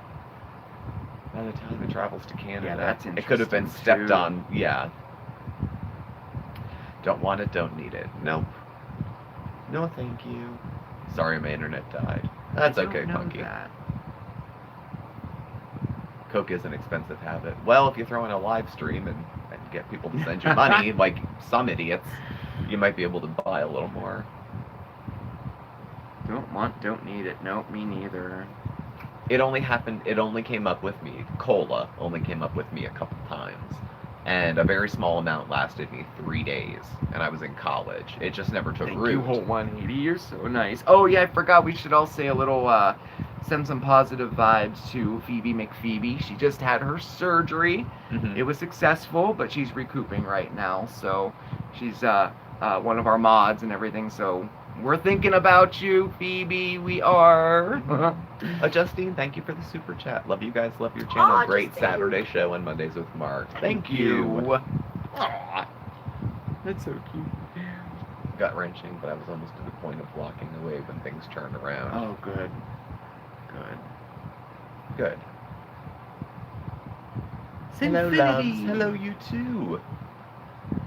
By the time it travels to Canada, Yeah, that's it could have been interesting, stepped too. on. Yeah. Don't want it, don't need it. Nope. No, thank you. Sorry, my internet died. That's I don't okay, know Punky. that. Coke is an expensive habit. Well, if you throw in a live stream and get people to send you money, like some idiots, you might be able to buy a little more. Don't want, don't need it. Nope, me neither. It only came up with me, cola only came up with me a couple times. And a very small amount lasted me 3 days, and I was in college. It just never took Thank root. you, whole 180. You're so nice. Oh yeah, I forgot. We should all say a little. Send some positive vibes to Phoebe McPhoebe. She just had her surgery. Mhm. It was successful, but she's recouping right now. So she's one of our mods and everything. So we're thinking about you, Phoebe. We are. Justine, thank you for the super chat. Love you guys. Love your channel. Aw, Great Justine. Saturday show on Mondays with Mark. Thank you. Aw, that's so cute. Gut wrenching, but I was almost to the point of walking away when things turned around. Oh, good. Good. Good. Hello, Sinfinity. loves. Hello, you too.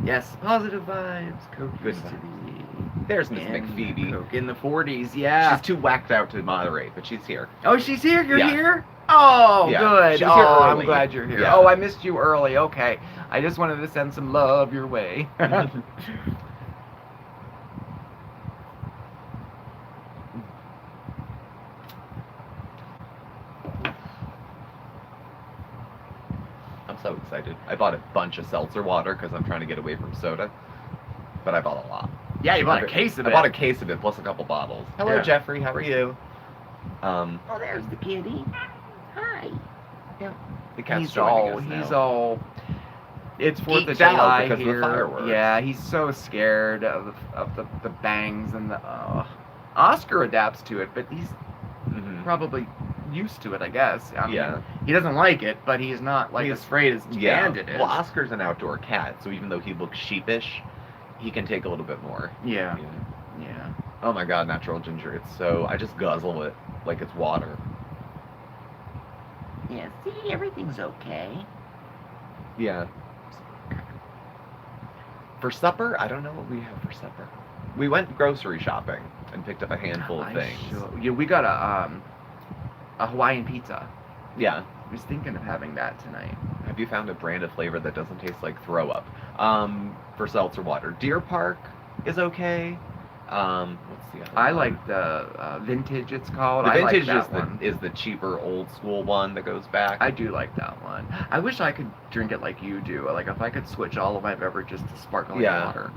Yes, positive vibes. Coke Good used to be. There's Miss And McPhoebe. Coke in the 40s, yeah. She's too whacked out to moderate, but she's here. Oh, she's here? You're Yeah. here? Oh, Yeah, good. she was here Oh, I'm early. glad you're here. Yeah. Oh, I missed you early. Okay. I just wanted to send some love your way. I'm so excited. I bought a bunch of seltzer water because I'm trying to get away from soda, but I bought a lot. Yeah, you bought a case of it. I bought a case of it plus a couple bottles. Hello, Yeah. Jeffrey. How are you? Oh, there's the kitty. Hi. The cat's He's joining all, us he's now. all. It's 4th of Geeked out July because of the here. fireworks. Yeah, he's so scared of the bangs and the. Oscar adapts to it, but he's Mhm. probably used to it, I guess. I mean, Yeah. he doesn't like it, but he's not like He's- as afraid as Yeah. Bandit is. Well, Oscar's an outdoor cat, so even though he looks sheepish, he can take a little bit more. Yeah. Yeah. Yeah. Oh my god, natural ginger. It's so... I just guzzle it like it's water. Yeah. See, everything's okay. Yeah. For supper, I don't know what we have for supper. We went grocery shopping and picked up a handful of things. Yeah, we got a Hawaiian pizza. Yeah. I was thinking of having that tonight. Have you found a brand of flavor that doesn't taste like throw up? For seltzer water, Deer Park is okay. What's the other I one? like the vintage. It's called. The I like vintage that one. is the cheaper old school one that goes back. I do like that one. I wish I could drink it like you do. Like if I could switch all of my beverages to sparkling Yeah. water.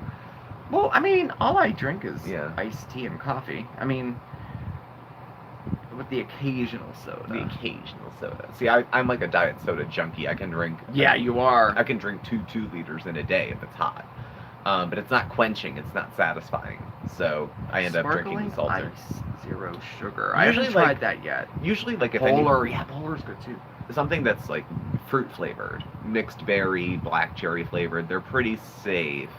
Well, I mean, all I drink is Yeah. iced tea and coffee. I mean, with the occasional soda. The occasional soda. See, I'm like a diet soda junkie. I can drink. Yeah, you are. I can drink 2 liters in a day if it's hot. But it's not quenching. It's not satisfying. So I end up drinking Sparkling seltzer. ice, 0 sugar. Usually, I haven't tried like, that yet. Usually, like if Polar, any, yeah, Polar's good too. something that's like fruit flavored, mixed berry, black cherry flavored, they're pretty safe.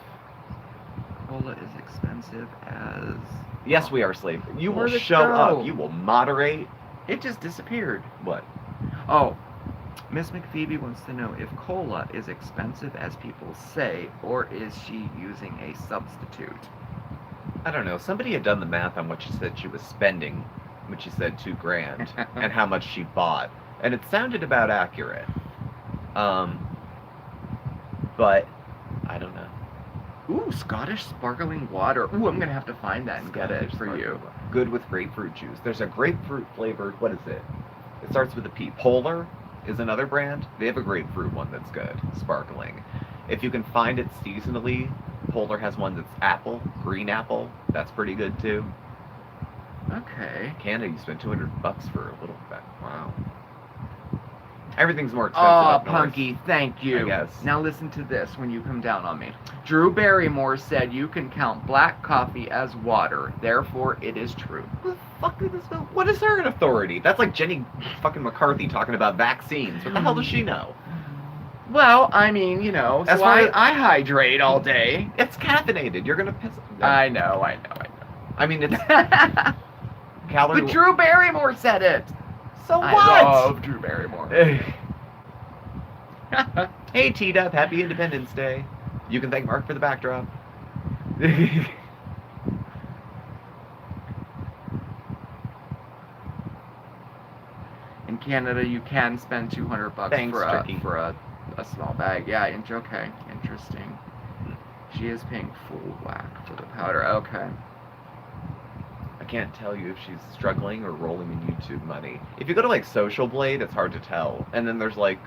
Cola is expensive as. Yes, we are slave. You will Where'd it show go? up. You will moderate. It just disappeared. What? Oh, Miss McPhoebe wants to know if cola is expensive as people say, or is she using a substitute? I don't know. Somebody had done the math on what she said she was spending when she said $2,000 and how much she bought, and it sounded about accurate. But I don't know. Ooh, Scottish sparkling water. Ooh, I'm gonna have to find that and get it Scottish for you. sparkling water. good with grapefruit juice. There's a grapefruit flavored, what is it? It starts with a P. Polar is another brand. They have a grapefruit one that's good, sparkling. If you can find it seasonally, Polar has one that's apple, green apple. That's pretty good too. Okay. Canada, you spend $200 for a little bit. Wow. Everything's more expensive Oh, up north. Punky, thank you. I guess. Now listen to this when you come down on me. Drew Barrymore said you can count black coffee as water, therefore it is true. What the fuck is this? What is her authority? That's like Jenny fucking McCarthy talking about vaccines. What the hell does she know? Well, I mean, you know, As so far as- I hydrate all day. It's caffeinated. You're gonna piss. I know. I mean, it's calorie. But Drew Barrymore said it. So I what? love Drew Barrymore. Hey T-Dub, happy Independence Day. You can thank Mark for the backdrop. In Canada, you can spend $200 Thanks, Tricky. for a small bag. Yeah, okay, interesting. She is paying full whack for the powder. Okay. I can't tell you if she's struggling or rolling in YouTube money. If you go to like Social Blade, it's hard to tell. And then there's like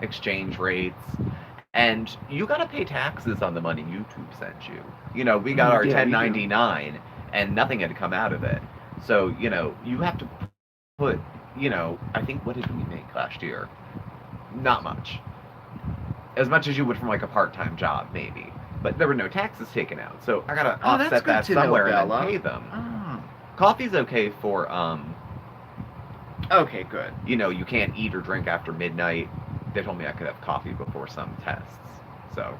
exchange rates. And you gotta pay taxes on the money YouTube sent you. You know, we got our Yeah, you do. 1099 and nothing had come out of it. So, you know, you have to put, you know, I think, what did we make last year? Not much. As much as you would from like a part-time job, maybe. But there were no taxes taken out. So I gotta Oh, that's offset good that to know, somewhere and Bella. then pay them. Oh. Coffee's okay for, Okay, good. you know, you can't eat or drink after midnight. They told me I could have coffee before some tests. So,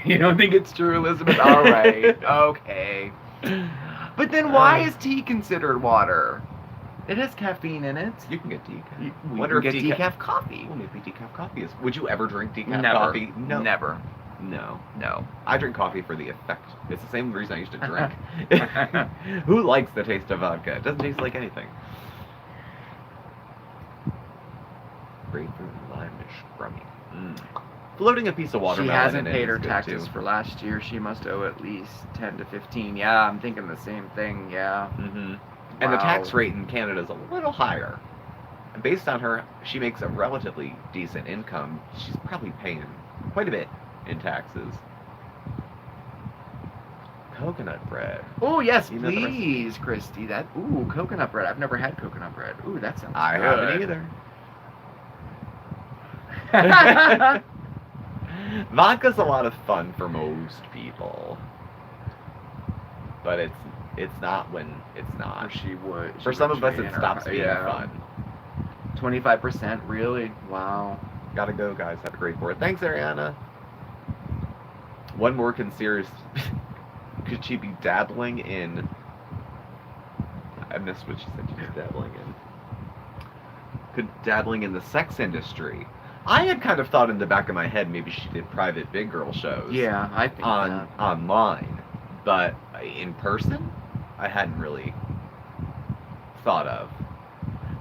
You don't think it's true, Elizabeth? All right. Okay. But then why is tea considered water? It has caffeine in it. you can get decaf. We Wonder can if get decaf. decaf coffee. Well, maybe decaf coffee is. Would you ever drink decaf Never. coffee? No. Never. No. No. I drink coffee for the effect. It's the same reason I used to drink. Who likes the taste of vodka? It doesn't taste like anything. Grapefruit and lime is scrummy. Floating a piece of She watermelon hasn't in it paid is her good, taxes too. for last year. She must owe at least 10 to 15. Yeah, I'm thinking the same thing. Yeah. Mm-hmm. And the Wow. tax rate in Canada is a little higher. And based on her, she makes a relatively decent income. She's probably paying quite a bit in taxes. Coconut bread. Oh yes, You know the recipe? please, Christy. That coconut bread. I've never had coconut bread. Ooh, that sounds I good. haven't either. Vodka's a lot of fun for most people, but it's not when it's Or not. she would. For some of us, it stops being fun. 25%, really? Wow. Gotta go, guys. Have a great board. Thanks, Ariana. One more serious. Could she be dabbling in? I missed what she said she was dabbling in. Could dabbling in the sex industry. I had kind of thought in the back of my head maybe she did private big girl shows. Yeah, I think that. Online, but in person, I hadn't really thought of.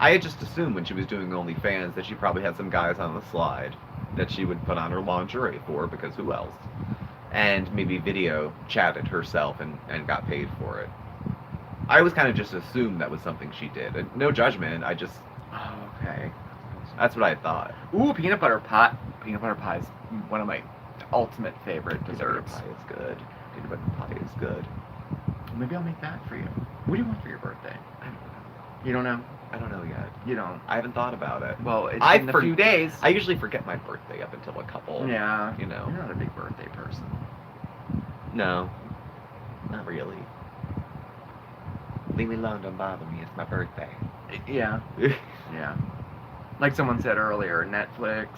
I had just assumed when she was doing OnlyFans that she probably had some guys on the slide that she would put on her lingerie for, because who else? And maybe video chatted herself and got paid for it. I always kind of just assumed that was something she did. And no judgment, I just, Oh, okay. that's what I thought. Ooh, peanut butter pie. Peanut butter pie is one of my ultimate favorite Peanut butter desserts. pie is good. Peanut butter pie is good. Maybe I'll make that for you. What do you want for your birthday? I don't know. You don't know? I don't know yet. You don't. I haven't thought about it. Well, it's I in a for- few days. I usually forget my birthday up until a couple. Yeah. You know. You're not a big birthday person. No. Not really. Leave me alone, don't bother me, it's my birthday. Yeah. Yeah. Like someone said earlier, Netflix,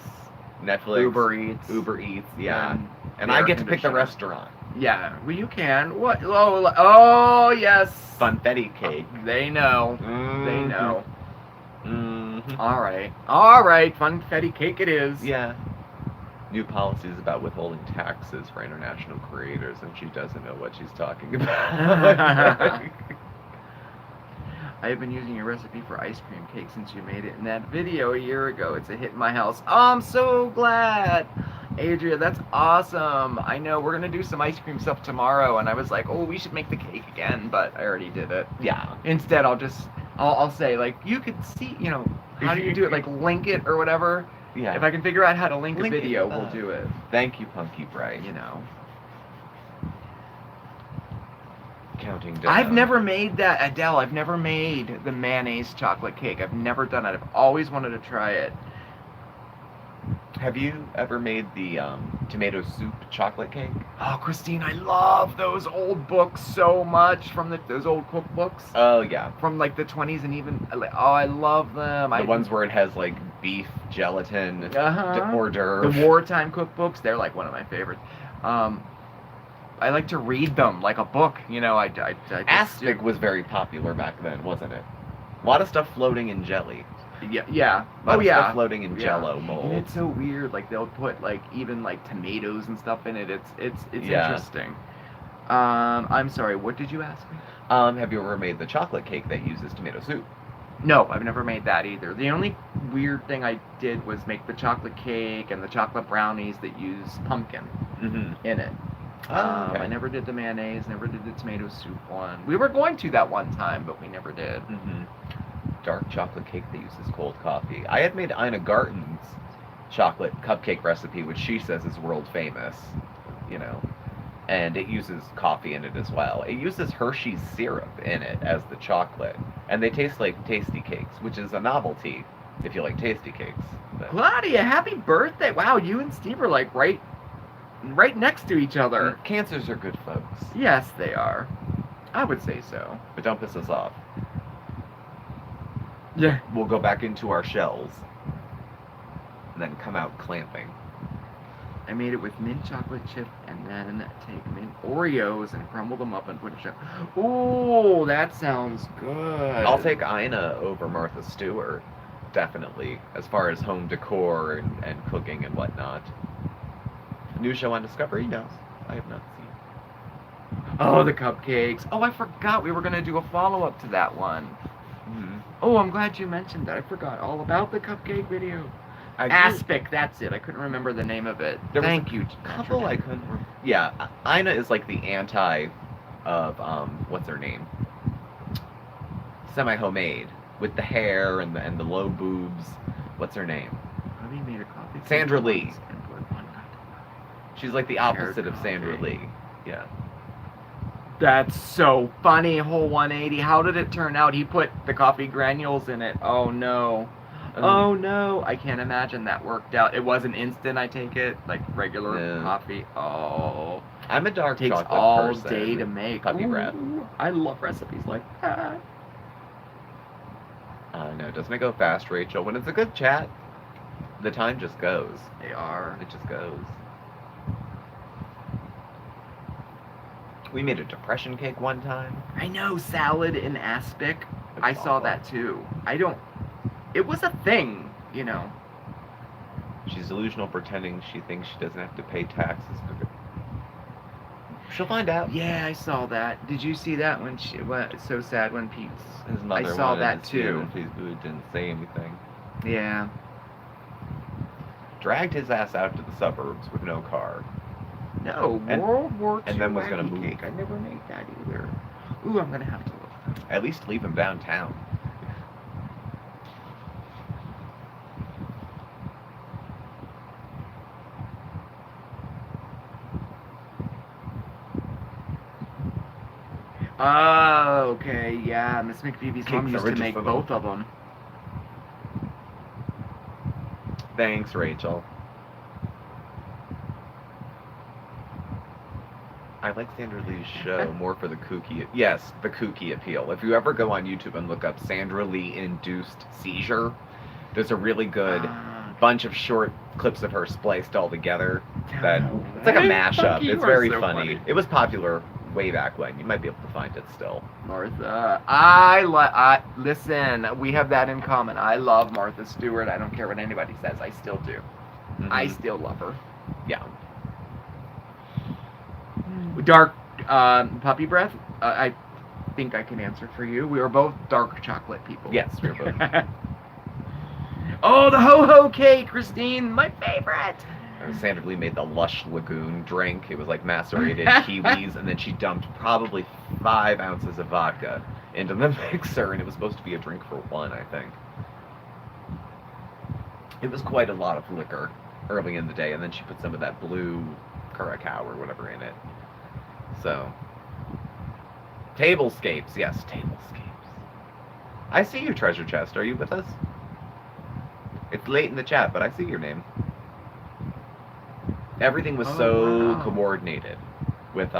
Netflix, Uber Eats, yeah. And the I air get to pick the conditioner. restaurant. Yeah, well, you can. What? Oh, yes. Funfetti cake. They know. They Mhm. know. Mhm. All right. All right. Funfetti cake it is. Yeah. New policies about withholding taxes for international creators, and she doesn't know what she's talking about. I have been using your recipe for ice cream cake since you made it in that video a year ago. It's a hit in my house. Oh, I'm so glad. Adria, that's awesome. I know we're gonna do some ice cream stuff tomorrow, and I was like, oh, we should make the cake again, but I already did it. Yeah. Instead, I'll say like, you could see, how do you do it? Like link it or whatever. Yeah. If I can figure out how to link a Link it, video, we'll do it. Thank you, Punky Bright. Counting down. I've never made that, Adele. I've never made the mayonnaise chocolate cake. I've never done it. I've always wanted to try it. Have you ever made the tomato soup chocolate cake? Oh, Christine, I love those old books so much from those old cookbooks. Oh, yeah. From like the 20s and even, I love them. The ones where it has like beef, gelatin, hors d'oeuvre. The wartime cookbooks, they're like one of my favorites. I like to read them like a book, Aspic was very popular back then, wasn't it? A lot of stuff floating in jelly. Yeah. A lot of stuff floating in Jello And mold. it's so weird. Like they'll put like even like tomatoes and stuff in it. It's interesting. I'm sorry. What did you ask me? Have you ever made the chocolate cake that uses tomato soup? No, I've never made that either. The only weird thing I did was make the chocolate cake and the chocolate brownies that use pumpkin in it. Okay. I never did the mayonnaise, never did the tomato soup one. We were going to that one time, but we never did. Dark chocolate cake that uses cold coffee. I had made Ina Garten's chocolate cupcake recipe, which she says is world famous, and it uses coffee in it as well. It uses Hershey's syrup in it as the chocolate, and they taste like tasty cakes, which is a novelty if you like tasty cakes. But Claudia, happy birthday! Wow, you and Steve are like right next to each other. Cancers are good folks. Yes, they are. I would say so. But don't piss us off. Yeah. We'll go back into our shells and then come out clamping. I made it with mint chocolate chip and then take mint Oreos and crumble them up and put a chip. Ooh, that sounds good. I'll take Ina over Martha Stewart, definitely, as far as home decor and cooking and whatnot. New show on Discovery? No, I have not seen. Oh, the cupcakes. Oh, I forgot we were going to do a follow-up to that one. Oh, I'm glad you mentioned that. I forgot all about the cupcake video. Aspic, that's it. I couldn't remember the name of it. Thank you. Couple I couldn't. Yeah, Ina is like the anti of what's her name? Semi-homemade with the hair and the low boobs. What's her name? Have you made a coffee? Sandra Lee. She's like the opposite of Sandra Lee. Yeah. That's so funny. Whole 180. How did it turn out? He put the coffee granules in it. Oh no. Oh no. I can't imagine that worked out. It wasn't instant, I take it, like regular coffee. Oh. I'm a dark takes chocolate all person. day to make. Puppy breath. I love recipes like that. No, doesn't it go fast, Rachel? When it's a good chat, the time just goes. They are. It just goes. We made a depression cake one time. I know, salad in aspic. I saw that too. It was a thing, She's delusional, pretending she thinks she doesn't have to pay taxes. She'll find out. Yeah, I saw that. Did you see that when it's so sad when Pete's... His mother I saw wanted that to see him, too. and he didn't say anything. Yeah. Dragged his ass out to the suburbs with no car. No, World War II and then was gonna wacky move. cake. I never made that either. Ooh, I'm gonna have to look. At least leave him downtown. Oh, okay, yeah. Miss McPhoebe's mom Cakes used are to make just both of them. Thanks, Rachel. I like Sandra Lee's show more for the kooky... Yes, the kooky appeal. If you ever go on YouTube and look up Sandra Lee-induced seizure, there's a really good bunch of short clips of her spliced all together. It's like a mashup. It's very funny. It was popular way back when. You might be able to find it still. Martha, listen, we have that in common. I love Martha Stewart. I don't care what anybody says. I still do. I still love her. Yeah. Dark puppy breath. I think I can answer for you. We were both dark chocolate people. Yes, we were both. Oh, the ho-ho cake, Christine, my favorite. Sandra Lee made the Lush Lagoon drink. It was like macerated kiwis, and then she dumped probably 5 ounces of vodka into the mixer, and it was supposed to be a drink for one, I think. It was quite a lot of liquor early in the day, and then she put some of that blue curacao or whatever in it. So, tablescapes, yes, tablescapes. I see you, Treasure Chest. Are you with us? It's late in the chat, but I see your name. Everything was so coordinated with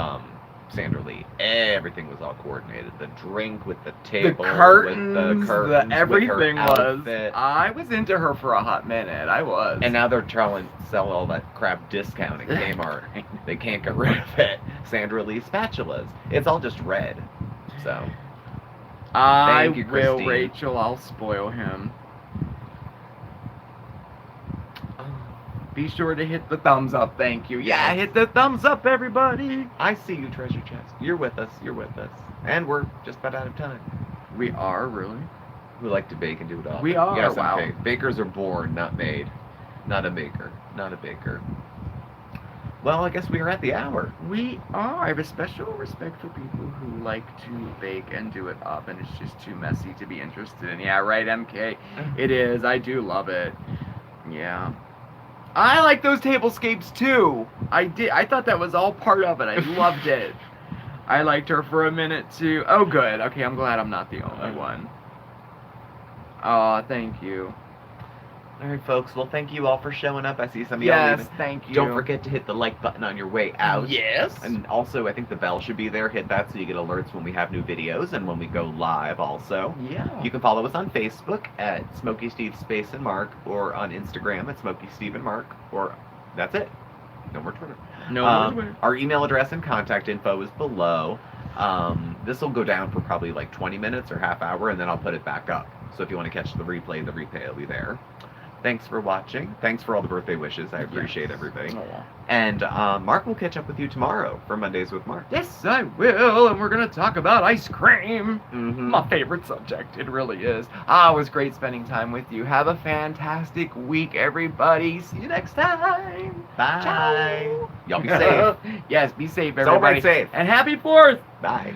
Sandra Lee. Everything was all coordinated. The drink with the table, The curtains, with the curtains, everything with her was. outfit. I was into her for a hot minute. I was. And now they're trying to sell all that crap discount at Kmart. They can't get rid of it. Sandra Lee spatulas. It's all just red. So I thank you, will, Christine. Rachel. I'll spoil him. Be sure to hit the thumbs up. Thank you. Yeah, hit the thumbs up, everybody. I see you, Treasure Chest. You're with us. You're with us. And we're just about out of time. We are, really? We like to bake and do it all. We are, Yes, wow. okay. Bakers are born, not made. Not a baker. Not a baker. Well, I guess we are at the hour. We are. I have a special respect for people who like to bake and do it up, and it's just too messy to be interested in. Yeah, right, MK. It is. I do love it. Yeah. I like those tablescapes too. I did. I thought that was all part of it. I loved it. I liked her for a minute too. Oh, good. Okay, I'm glad I'm not the only one. Aw, thank you. All right, folks. Well, thank you all for showing up. I see some of y'all Yes, leaving. thank you. Don't forget to hit the like button on your way out. Yes. And also, I think the bell should be there. Hit that so you get alerts when we have new videos and when we go live also. Yeah. You can follow us on Facebook at SmokeySteveAndMarc or on Instagram at SmokeySteveAndMarc, or that's it. No more Twitter. No. Twitter. Our email address and contact info is below. This will go down for probably like 20 minutes or half hour, and then I'll put it back up. So if you want to catch the replay will be there. Thanks for watching. Thanks for all the birthday wishes. I appreciate everything. Aw. And Mark will catch up with you tomorrow for Mondays with Mark. Yes, I will, and we're gonna talk about ice cream. Mm-hmm. My favorite subject, it really is. Ah, it was great spending time with you. Have a fantastic week, everybody. See you next time. Bye. Ciao. Y'all be safe. Yes, be safe, Celebrate everybody. safe. And happy 4th. Bye.